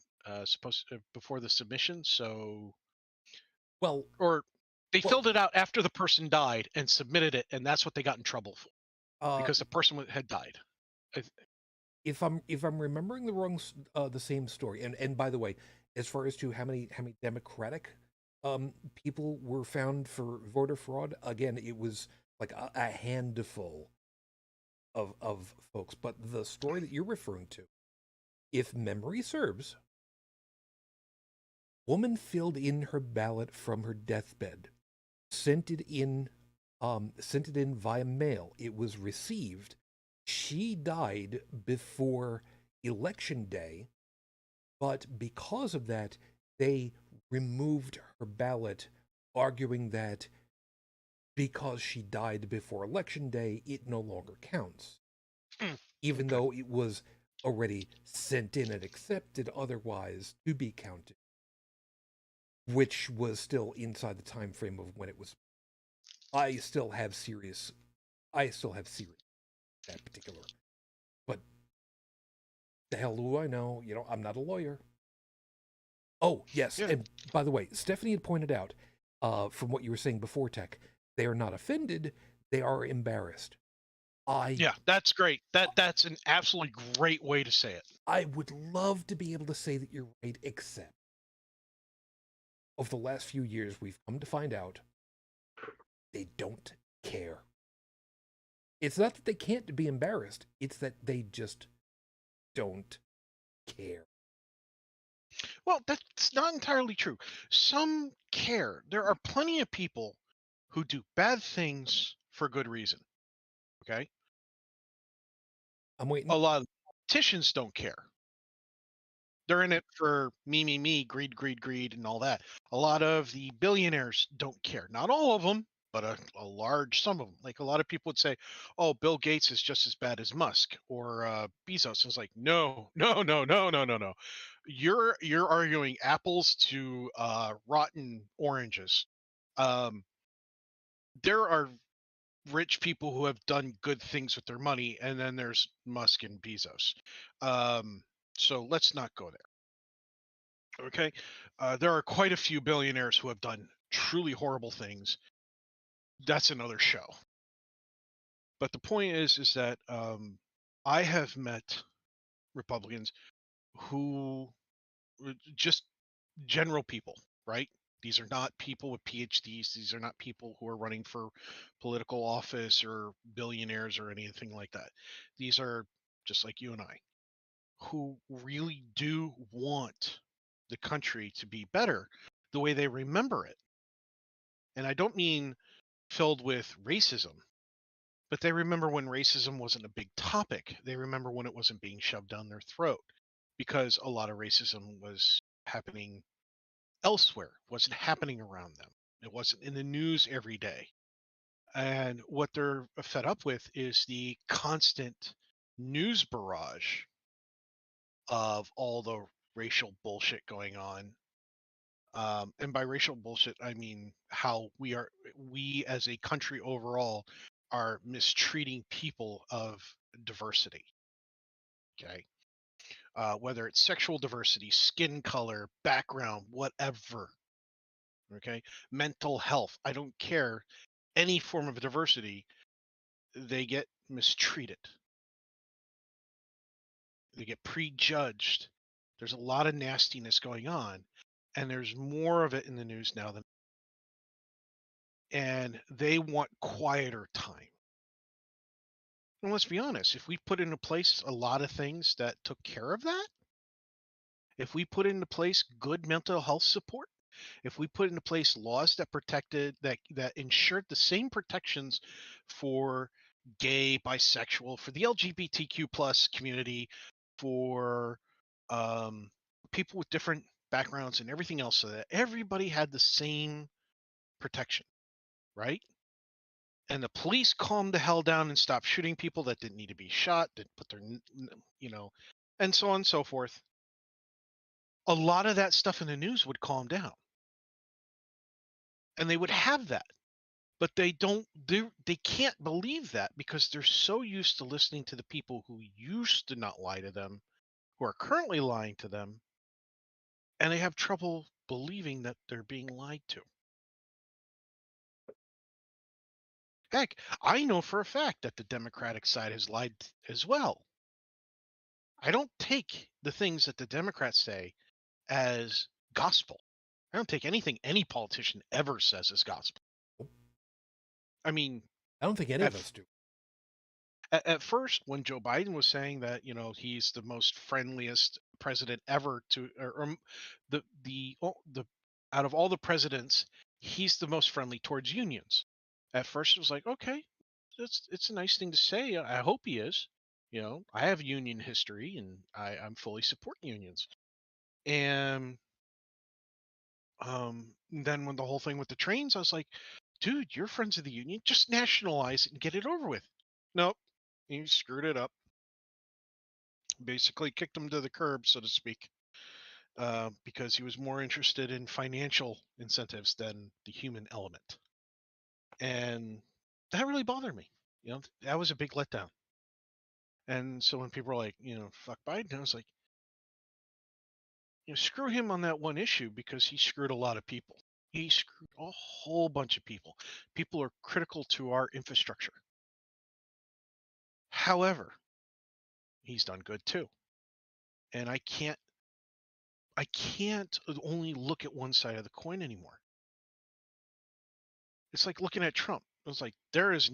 before the submission. So, Well, or they well, filled it out after the person died and submitted it, and that's what they got in trouble for because the person had died. if I'm remembering the same story, and by the way, as far as to how many Democratic people were found for voter fraud, again, it was like a handful of folks. But the story that you're referring to, if memory serves, woman filled in her ballot from her deathbed, sent it in via mail. It was received. She died before election day, but because of that, they removed her ballot, arguing that because she died before election day, it no longer counts, even Okay. though it was already sent in and accepted otherwise to be counted, which was still inside the time frame of when it was. I still have serious that particular, but the hell do I know? You know, I'm not a lawyer. Oh, yes. Yeah. And by the way, Stephanie had pointed out, from what you were saying before, Tech, they are not offended, they are embarrassed. Yeah, that's great. That's an absolutely great way to say it. I would love to be able to say that you're right, except over the last few years, we've come to find out they don't care. It's not that they can't be embarrassed, it's that they just don't care. Well, that's not entirely true. Some care. There are plenty of people who do bad things for good reason. Okay? I'm waiting. A lot of politicians don't care. They're in it for me, greed, greed, greed, and all that. A lot of the billionaires don't care. Not all of them, but a large sum of them. Like a lot of people would say, "Oh, Bill Gates is just as bad as Musk or Bezos." And it's like, no, no, no, no, no, no, no. You're arguing apples to rotten oranges. Um, there are rich people who have done good things with their money, and then there's Musk and Bezos. Um, so let's not go there. Okay, there are quite a few billionaires who have done truly horrible things. That's another show. But the point is that I have met Republicans who just general people, right? These are not people with PhDs. These are not people who are running for political office or billionaires or anything like that. These are just like you and I, who really do want the country to be better the way they remember it. And I don't mean filled with racism, but they remember when racism wasn't a big topic. They remember when it wasn't being shoved down their throat because a lot of racism was happening elsewhere, wasn't happening around them. It wasn't in the news every day. And what they're fed up with is the constant news barrage of all the racial bullshit going on. And by racial bullshit, I mean how we as a country overall are mistreating people of diversity. Okay. Whether it's sexual diversity, skin color, background, whatever. Okay. Mental health. I don't care. Any form of diversity, they get mistreated. They get prejudged. There's a lot of nastiness going on, and there's more of it in the news now than. And they want quieter time. And let's be honest, if we put into place a lot of things that took care of that, if we put into place good mental health support, if we put into place laws that protected that ensured the same protections for gay, bisexual, for the LGBTQ plus community, for um, people with different backgrounds and everything else, so that everybody had the same protection, right? And the police calmed the hell down and stopped shooting people that didn't need to be shot, didn't put their, and so on and so forth. A lot of that stuff in the news would calm down. and they would have that. But they can't believe that because they're so used to listening to the people who used to not lie to them, who are currently lying to them, and they have trouble believing that they're being lied to. Heck, I know for a fact that the Democratic side has lied as well. I don't take the things that the Democrats say as gospel. I don't take anything any politician ever says as gospel. I mean, I don't think any of us do. at first, when Joe Biden was saying that, he's the most friendliest president ever the out of all the presidents, he's the most friendly towards unions. At first, it was like, okay, it's a nice thing to say. I hope he is. I have union history, and I'm fully supporting unions. And then when the whole thing with the trains, I was like, dude, you're friends of the union. Just nationalize it and get it over with. Nope. He screwed it up. Basically kicked him to the curb, so to speak, because he was more interested in financial incentives than the human element. And that really bothered me. That was a big letdown. And so when people were like, fuck Biden, I was like, screw him on that one issue because he screwed a lot of people. He screwed a whole bunch of people. People are critical to our infrastructure. However, he's done good too. And I can't only look at one side of the coin anymore. It's like looking at Trump. It's like there is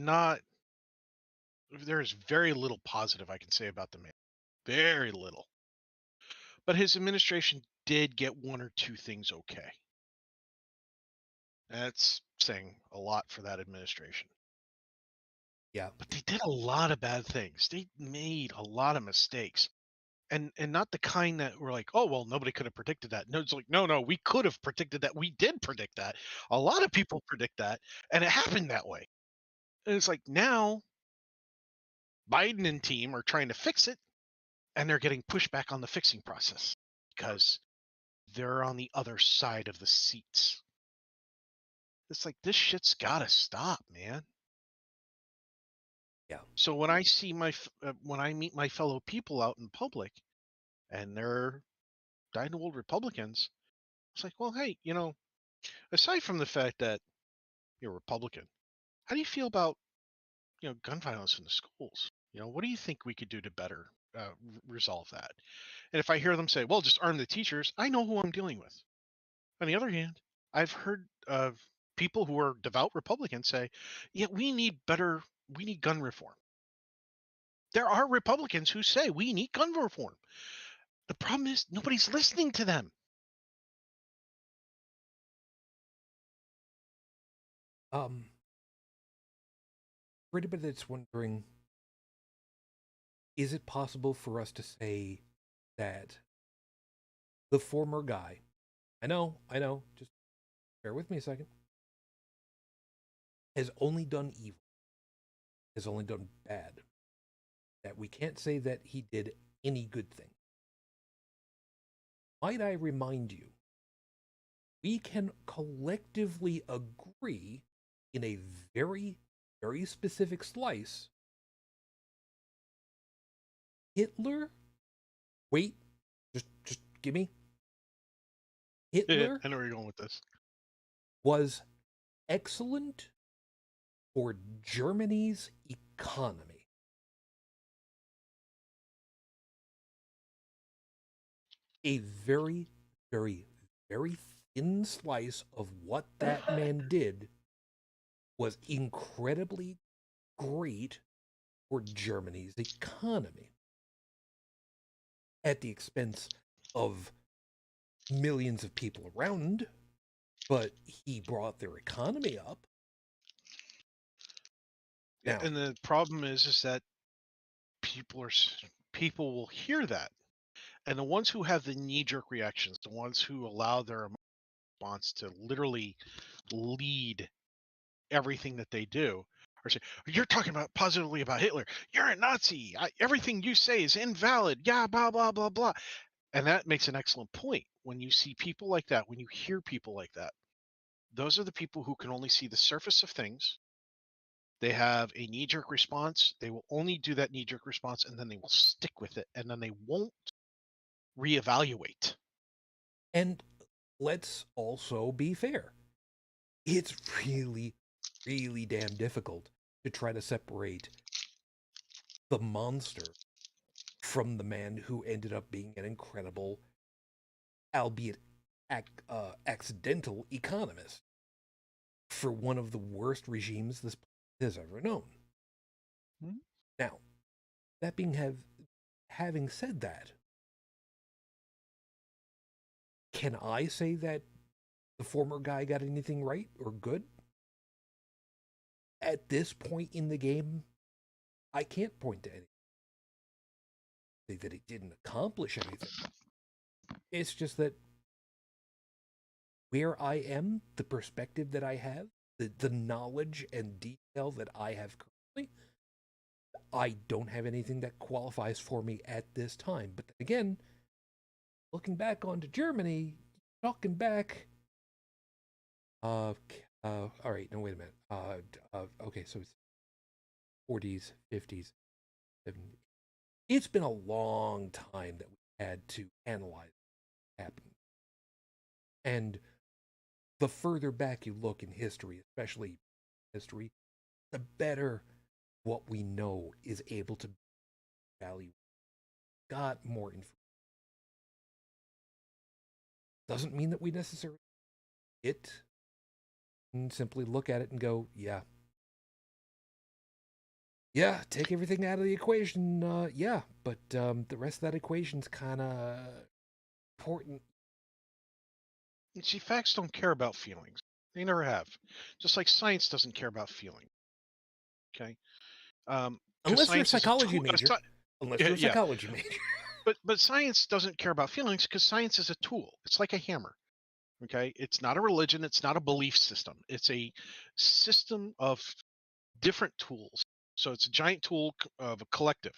very little positive I can say about the man. Very little. But his administration did get one or two things okay. That's saying a lot for that administration. Yeah. But they did a lot of bad things. They made a lot of mistakes. And not the kind that were like, oh, well, nobody could have predicted that. No, it's like, no, we could have predicted that. We did predict that. A lot of people predict that, and it happened that way. And it's like now Biden and team are trying to fix it, and they're getting pushback on the fixing process because they're on the other side of the seats. It's like this shit's gotta stop, man. Yeah. So when I see when I meet my fellow people out in public, and they're dyed-in-the-wool Republicans, it's like, well, hey, aside from the fact that you're a Republican, how do you feel about gun violence in the schools? What do you think we could do to better resolve that? And if I hear them say, well, just arm the teachers, I know who I'm dealing with. On the other hand, I've heard of people who are devout Republicans say, yeah, we need gun reform. There are Republicans who say we need gun reform. The problem is nobody's listening to them. For anybody that's wondering, is it possible for us to say that the former guy, I know, just bear with me a second, has only done evil, has only done bad, that we can't say that he did any good thing? Might I remind you, we can collectively agree in a very, very specific slice. Hitler, wait, just give me. Hitler I know where you're going with this. was excellent for Germany's economy. A very, very, very thin slice of what that man did was incredibly great for Germany's economy at the expense of millions of people around, but he brought their economy up. Now, and the problem is that people will hear that, and the ones who have the knee-jerk reactions, the ones who allow their response to literally lead everything that they do, are saying, "You're talking about positively about Hitler. You're a Nazi. Everything you say is invalid. Yeah, blah blah blah blah." And that makes an excellent point. When you see people like that, when you hear people like that, those are the people who can only see the surface of things. They have a knee-jerk response. They will only do that knee-jerk response, and then they will stick with it, and then they won't reevaluate. And let's also be fair. It's really, really damn difficult to try to separate the monster from the man who ended up being an incredible, albeit accidental, economist for one of the worst regimes this planet has ever known. Hmm? Now, that being having said that, can I say that the former guy got anything right or good? At this point in the game, I can't point to anything. Say that he didn't accomplish anything. It's just that where I am, the perspective that I have, the knowledge and detail that I have currently, I don't have anything that qualifies for me at this time. But then again, looking back onto Germany, talking back, all right, no, wait a minute. Okay, so it's 40s, 50s, 70s. It's been a long time that we had to analyze what happened. And the further back you look in history, especially history, the better what we know is able to value. Got more information. Doesn't mean that we necessarily it and simply look at it and go, yeah, take everything out of the equation, but the rest of that equation's kind of important. You see, facts don't care about feelings. They never have. Just like science doesn't care about feeling. Okay. Unless you're a psychology major. Unless you're a yeah. psychology major. But science doesn't care about feelings because science is a tool. It's like a hammer. Okay. It's not a religion. It's not a belief system. It's a system of different tools. So it's a giant tool of a collective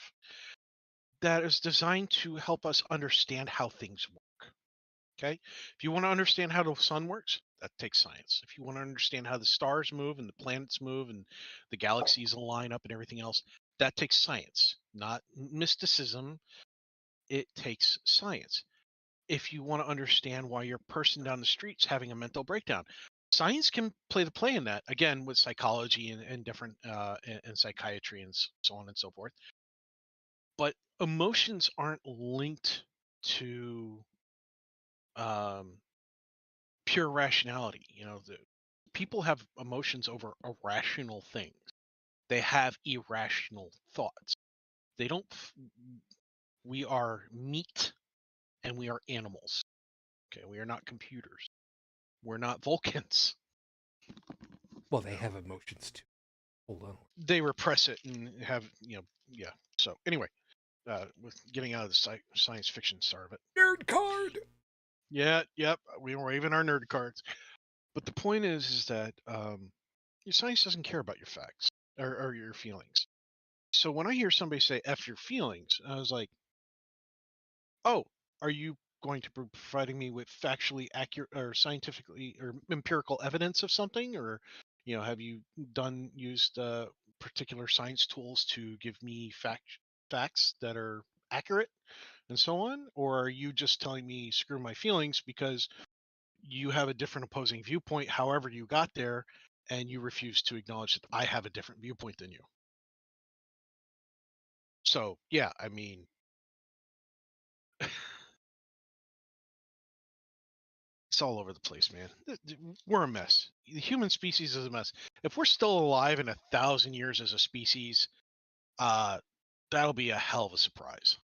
that is designed to help us understand how things work. Okay. If you want to understand how the sun works, that takes science. If you want to understand how the stars move and the planets move and the galaxies align up and everything else, that takes science, not mysticism. It takes science. If you want to understand why your person down the street's having a mental breakdown, science can play in that, again, with psychology and different and psychiatry and so on and so forth. But emotions aren't linked to pure rationality. People have emotions over irrational things. They have irrational thoughts. They don't. We are meat and we are animals. Okay, we are not computers. We're not Vulcans. Well, they have emotions too. Hold on. They repress it and have, yeah. So anyway, with getting out of the science fiction side of it. Nerd card! Yeah, yep, we were waving our nerd cards. But the point is that your science doesn't care about your facts or your feelings. So when I hear somebody say F your feelings, I was like, oh, are you going to be providing me with factually accurate or scientifically or empirical evidence of something? Or, have you used particular science tools to give me facts that are accurate and so on? Or are you just telling me screw my feelings because you have a different opposing viewpoint, however you got there, and you refuse to acknowledge that I have a different viewpoint than you? So, yeah, I mean, it's all over the place, man. We're a mess. The human species is a mess. If we're still alive in 1,000 years as a species, that'll be a hell of a surprise.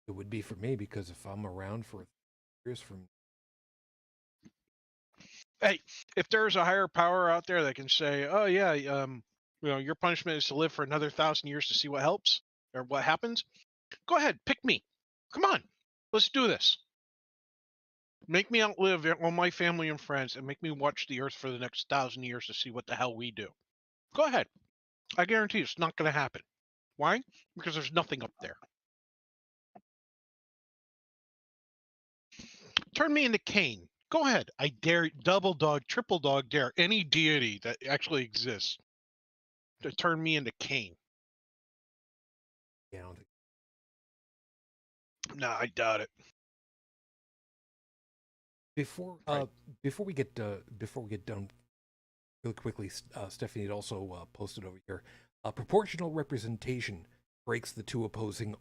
It would be for me because if I'm around for years from Hey, if there's a higher power out there that can say, "Oh yeah, your punishment is to live for another 1,000 years to see what helps or what happens," go ahead, pick me. Come on, let's do this. Make me outlive all my family and friends, and make me watch the Earth for the next 1,000 years to see what the hell we do. Go ahead. I guarantee it's not going to happen. Why? Because there's nothing up there. Turn me into Cain. Go ahead. I dare double dog, triple dog dare any deity that actually exists to turn me into Cain. Yeah, I don't think. No, I doubt it. Before Right. before we get done really quickly, Stephanie had also posted over here. Proportional representation breaks the two opposing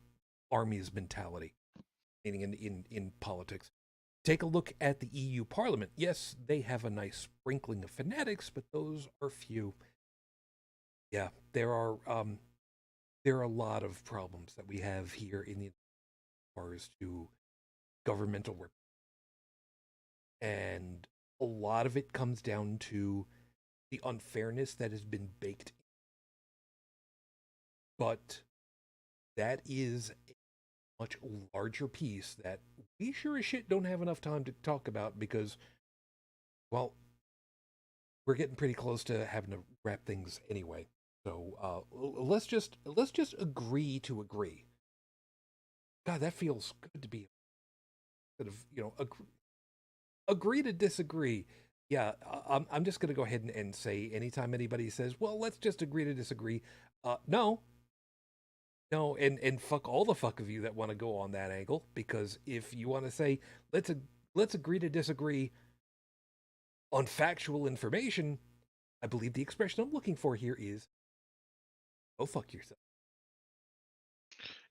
armies mentality, meaning in politics. Take a look at the EU Parliament. Yes, they have a nice sprinkling of fanatics, but those are few. Yeah, there are a lot of problems that we have here in the as far as to governmental and a lot of it comes down to the unfairness that has been baked. But that is a much larger piece that we sure as shit don't have enough time to talk about because, well, we're getting pretty close to having to wrap things anyway. So let's just agree to agree. God, that feels good to be sort of agree to disagree. Yeah, I'm just going to go ahead and say anytime anybody says, well, let's just agree to disagree. No, no, and fuck all the fuck of you that want to go on that angle, because if you want to say, let's agree to disagree on factual information, I believe the expression I'm looking for here is, go fuck yourself.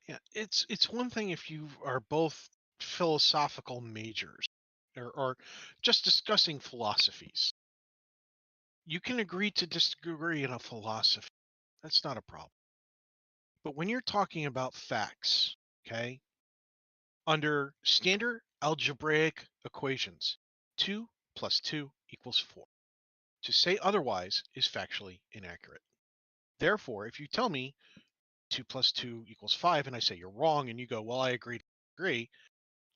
Yeah, it's one thing if you are both philosophical majors or just discussing philosophies. You can agree to disagree in a philosophy. That's not a problem. But when you're talking about facts, okay, under standard algebraic equations, 2 plus 2 equals 4. To say otherwise is factually inaccurate. Therefore, if you tell me 2 plus 2 equals 5 and I say you're wrong and you go, well, I agree,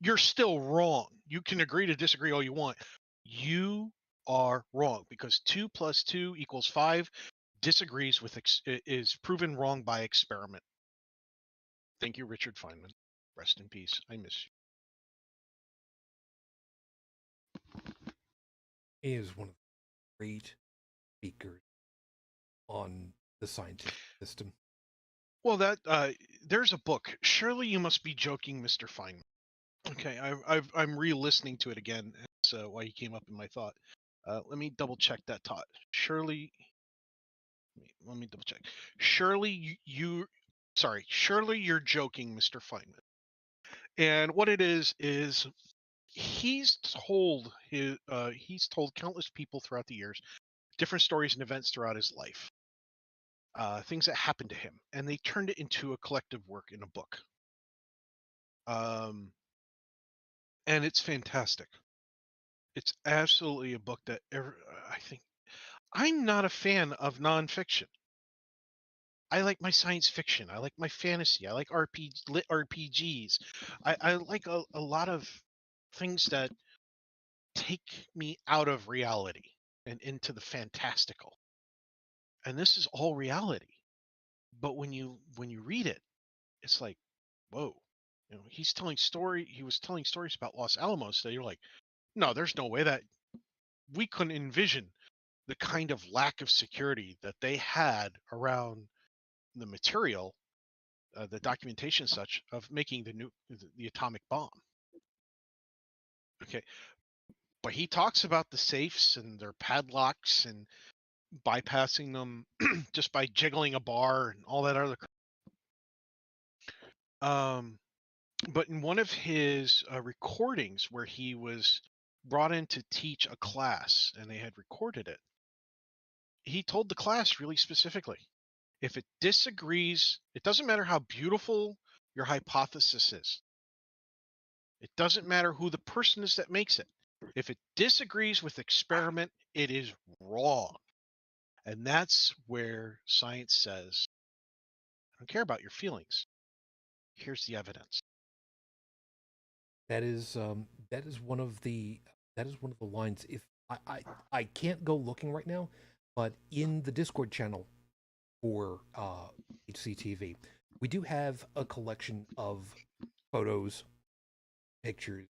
you're still wrong. You can agree to disagree all you want. You are wrong because 2 plus 2 equals 5 disagrees with is proven wrong by experiment. Thank you, Richard Feynman. Rest in peace. I miss you. He is one of the great speakers on the scientific system. Well, there's a book. Surely you must be joking, Mr. Feynman. Okay, I'm re-listening to it again. That's why he came up in my thought. Let me double check that thought. Surely, let me double check. Surely surely you're joking, Mr. Feynman. And what it is he's told countless people throughout the years different stories and events throughout his life, things that happened to him, and they turned it into a collective work in a book. And it's fantastic. It's absolutely a book that I think I'm not a fan of nonfiction. I like my science fiction. I like my fantasy. I like lit RPGs. I like a lot of things that take me out of reality and into the fantastical. And this is all reality. But when you read it, it's like, whoa. He was telling stories about Los Alamos that you're like, no, there's no way that we couldn't envision the kind of lack of security that they had around the material, the documentation such of making the atomic bomb. Okay, but he talks about the safes and their padlocks and bypassing them just by jiggling a bar and all that other. But in one of his recordings where he was brought in to teach a class and they had recorded it, he told the class really specifically, if it disagrees, it doesn't matter how beautiful your hypothesis is. It doesn't matter who the person is that makes it. If it disagrees with experiment, it is wrong. And that's where science says, I don't care about your feelings. Here's the evidence. That is one of the lines. If I can't go looking right now, but in the Discord channel for HCTV, we do have a collection of photos, pictures,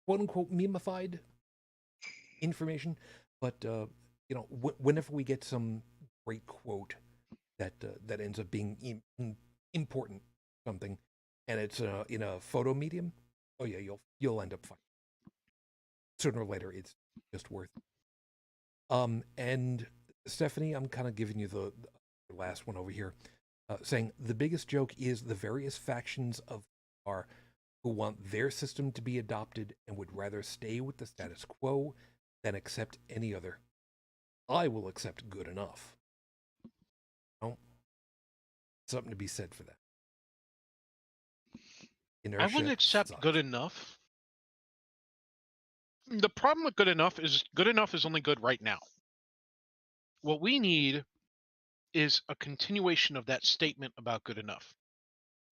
quote unquote memeified information, but whenever we get some great quote that ends up being important something, and it's in a photo medium, oh yeah, you'll end up fine. Sooner or later, it's just worth it. And Stephanie, I'm kind of giving you the last one over here, saying the biggest joke is the various factions of are who want their system to be adopted and would rather stay with the status quo than accept any other. I will accept good enough. Oh, something to be said for that. I wouldn't accept good enough. The problem with good enough is only good right now. What we need is a continuation of that statement about good enough.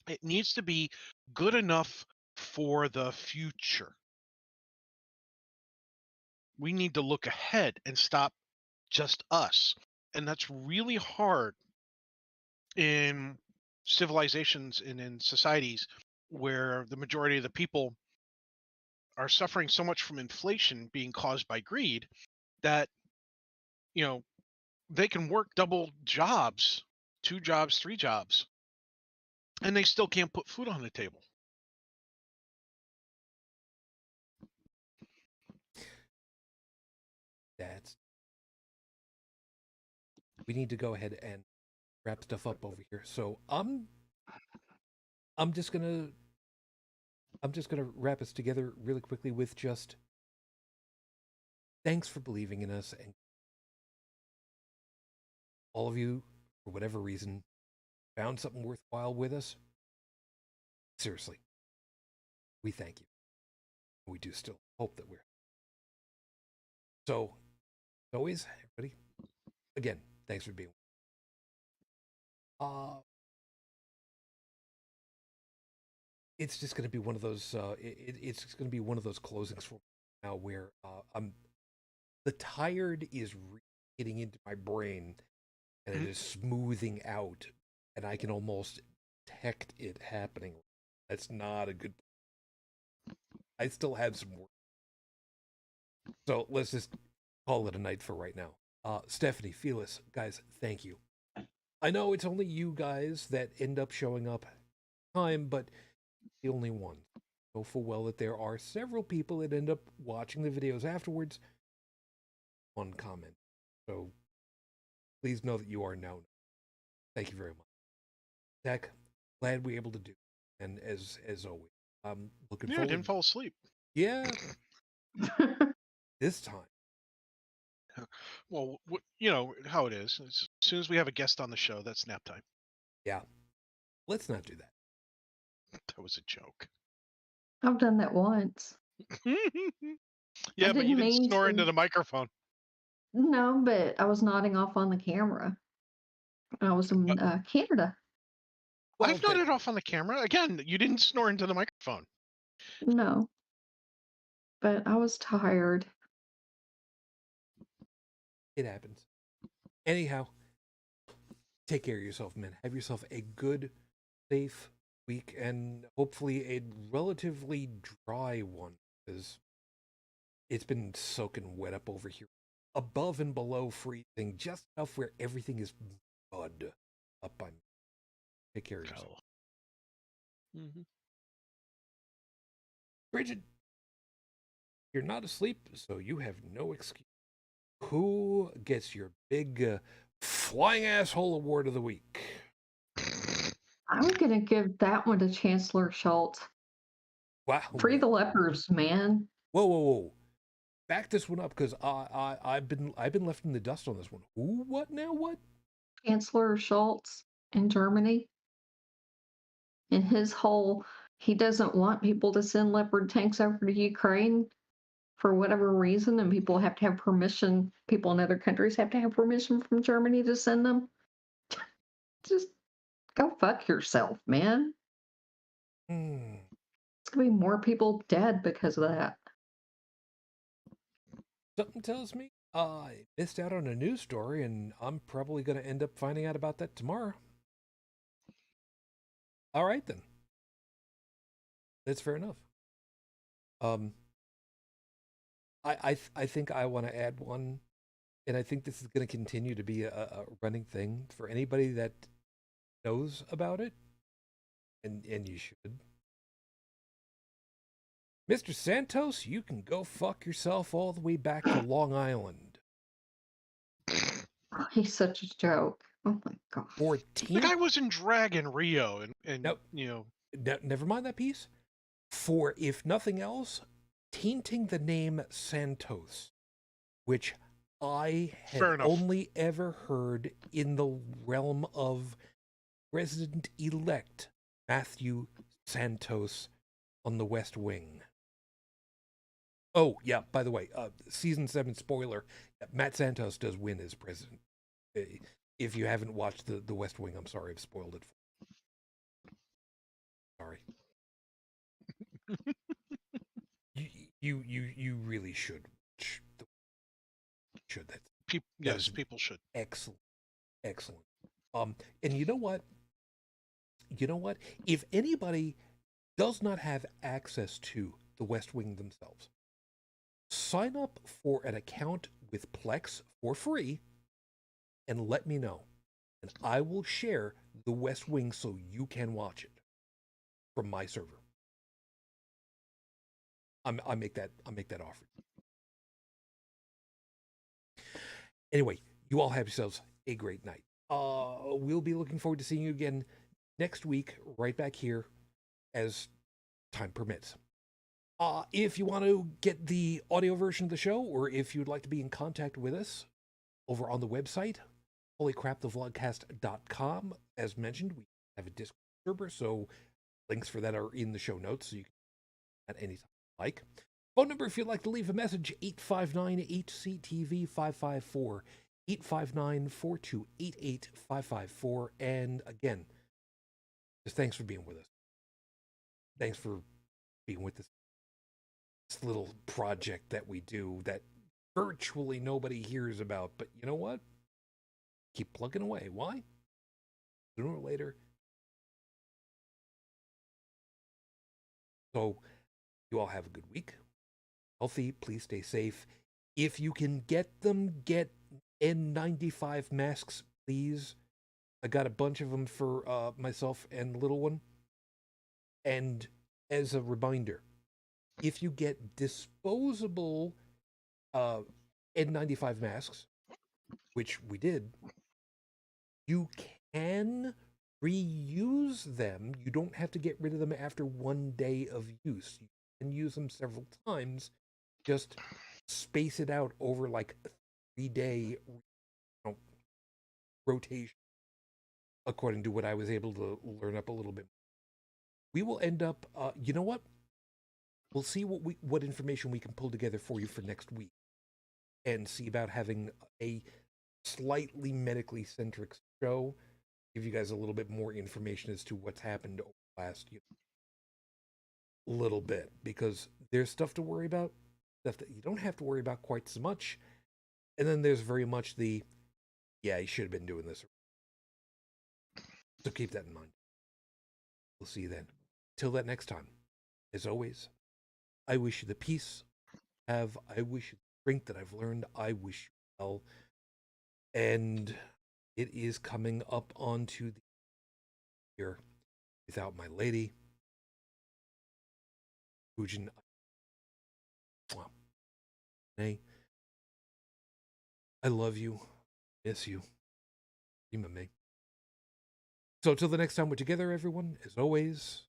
It needs to be good enough for the future. We need to look ahead and stop just us. And that's really hard in civilizations and in societies where the majority of the people are suffering so much from inflation being caused by greed that, they can work double jobs, 2 jobs, 3 jobs, and they still can't put food on the table. We need to go ahead and wrap stuff up over here. So I'm just gonna wrap us together really quickly with just thanks for believing in us, and all of you, for whatever reason, found something worthwhile with us. Seriously, we thank you. We do still hope that we're. So, as always, everybody, again, thanks for being with us. It's just going to be one of those. It's just going to be one of those closings for now where the tired is getting into my brain, and it is smoothing out, and I can almost detect it happening. That's not a good. I still have some work. So let's just call it a night for right now. Stephanie, Felis, guys, thank you. I know it's only you guys that end up showing up time, but the only one. Know full well that there are several people that end up watching the videos afterwards. One comment. So please know that you are now. Thank you very much. Tech, glad we were able to do. And as always, I'm looking forward. I didn't fall asleep. Yeah. This time. Well, how it is. As soon as we have a guest on the show, that's nap time. Yeah. Let's not do that. That was a joke. I've done that once. Yeah, but you didn't snore into the microphone. No, but I was nodding off on the camera. I was in Canada. Well, I've nodded off on the camera. Again, you didn't snore into the microphone. No. But I was tired. It happens. Anyhow, take care of yourself, man. Have yourself a good, safe week, and hopefully a relatively dry one, because it's been soaking wet up over here. Above and below freezing, just enough where everything is mud up by me. Take care of yourself. Brigid, you're not asleep, so you have no excuse. Who gets your big flying asshole award of the week? I'm going to give that one to Chancellor Schultz. Wow. Free the lepers, man. Whoa. Back this one up, because I've been left in the dust on this one. Who? What now? What? Chancellor Schultz in Germany. And his whole, he doesn't want people to send Leopard tanks over to Ukraine for whatever reason, and people have to have permission. People in other countries have to have permission from Germany to send them. Just go fuck yourself, man. It's gonna be more people dead because of that. Something tells me I missed out on a news story, and I'm probably going to end up finding out about that tomorrow. All right, then. That's fair enough. I think I want to add one, and I think this is going to continue to be a running thing for anybody that knows about it, and you should. Mr. Santos, you can go fuck yourself all the way back to Long Island. Oh, he's such a joke. Oh my god. The guy was in drag in Rio, and Nope. you know. Never mind that piece. For, if nothing else, tainting the name Santos, which I had only ever heard in the realm of President-elect Matthew Santos on the West Wing. Oh, yeah, by the way, season 7 spoiler, Matt Santos does win as president. If you haven't watched the West Wing, I'm sorry I've spoiled it. Sorry. You really should watch that. Yes, people should. Excellent. And you know what? If anybody does not have access to the West Wing themselves, sign up for an account with Plex for free and let me know. And I will share the West Wing so you can watch it from my server. I'll make that offer. Anyway, you all have yourselves a great night. We'll be looking forward to seeing you again next week, right back here, as time permits. If you want to get the audio version of the show, or if you'd like to be in contact with us over on the website, holycrapthevlogcast.com. As mentioned, we have a Discord server, so links for that are in the show notes, so you can at any time like. Phone number, if you'd like to leave a message, 859-HCTV-554, 859-4288-554. And again, just thanks for being with us. Thanks for being with this little project that we do that virtually nobody hears about. But you know what? Keep plugging away. Why? Sooner or later. So, you all have a good week. Healthy, please stay safe. If you can get them, get N95 masks, please. I got a bunch of them for myself and the little one. And as a reminder, if you get disposable N95 masks, which we did, you can reuse them. You don't have to get rid of them after 1 day of use. You can use them several times. Just space it out over like a 3-day rotation, according to what I was able to learn up a little bit. We will end up, you know what? We'll see what information we can pull together for you for next week, and see about having a slightly medically centric show. Give you guys a little bit more information as to what's happened over the last little bit, because there's stuff to worry about, stuff that you don't have to worry about quite so much, and then there's very much the, yeah, you should have been doing this. So keep that in mind. We'll see you then. Till that next time, as always, I wish you the peace I wish you the strength that I've learned. I wish you well. And it is coming up onto the year without my lady, Shujin. Hey, I love you, miss you, dream of me. So till the next time we're together, everyone, as always,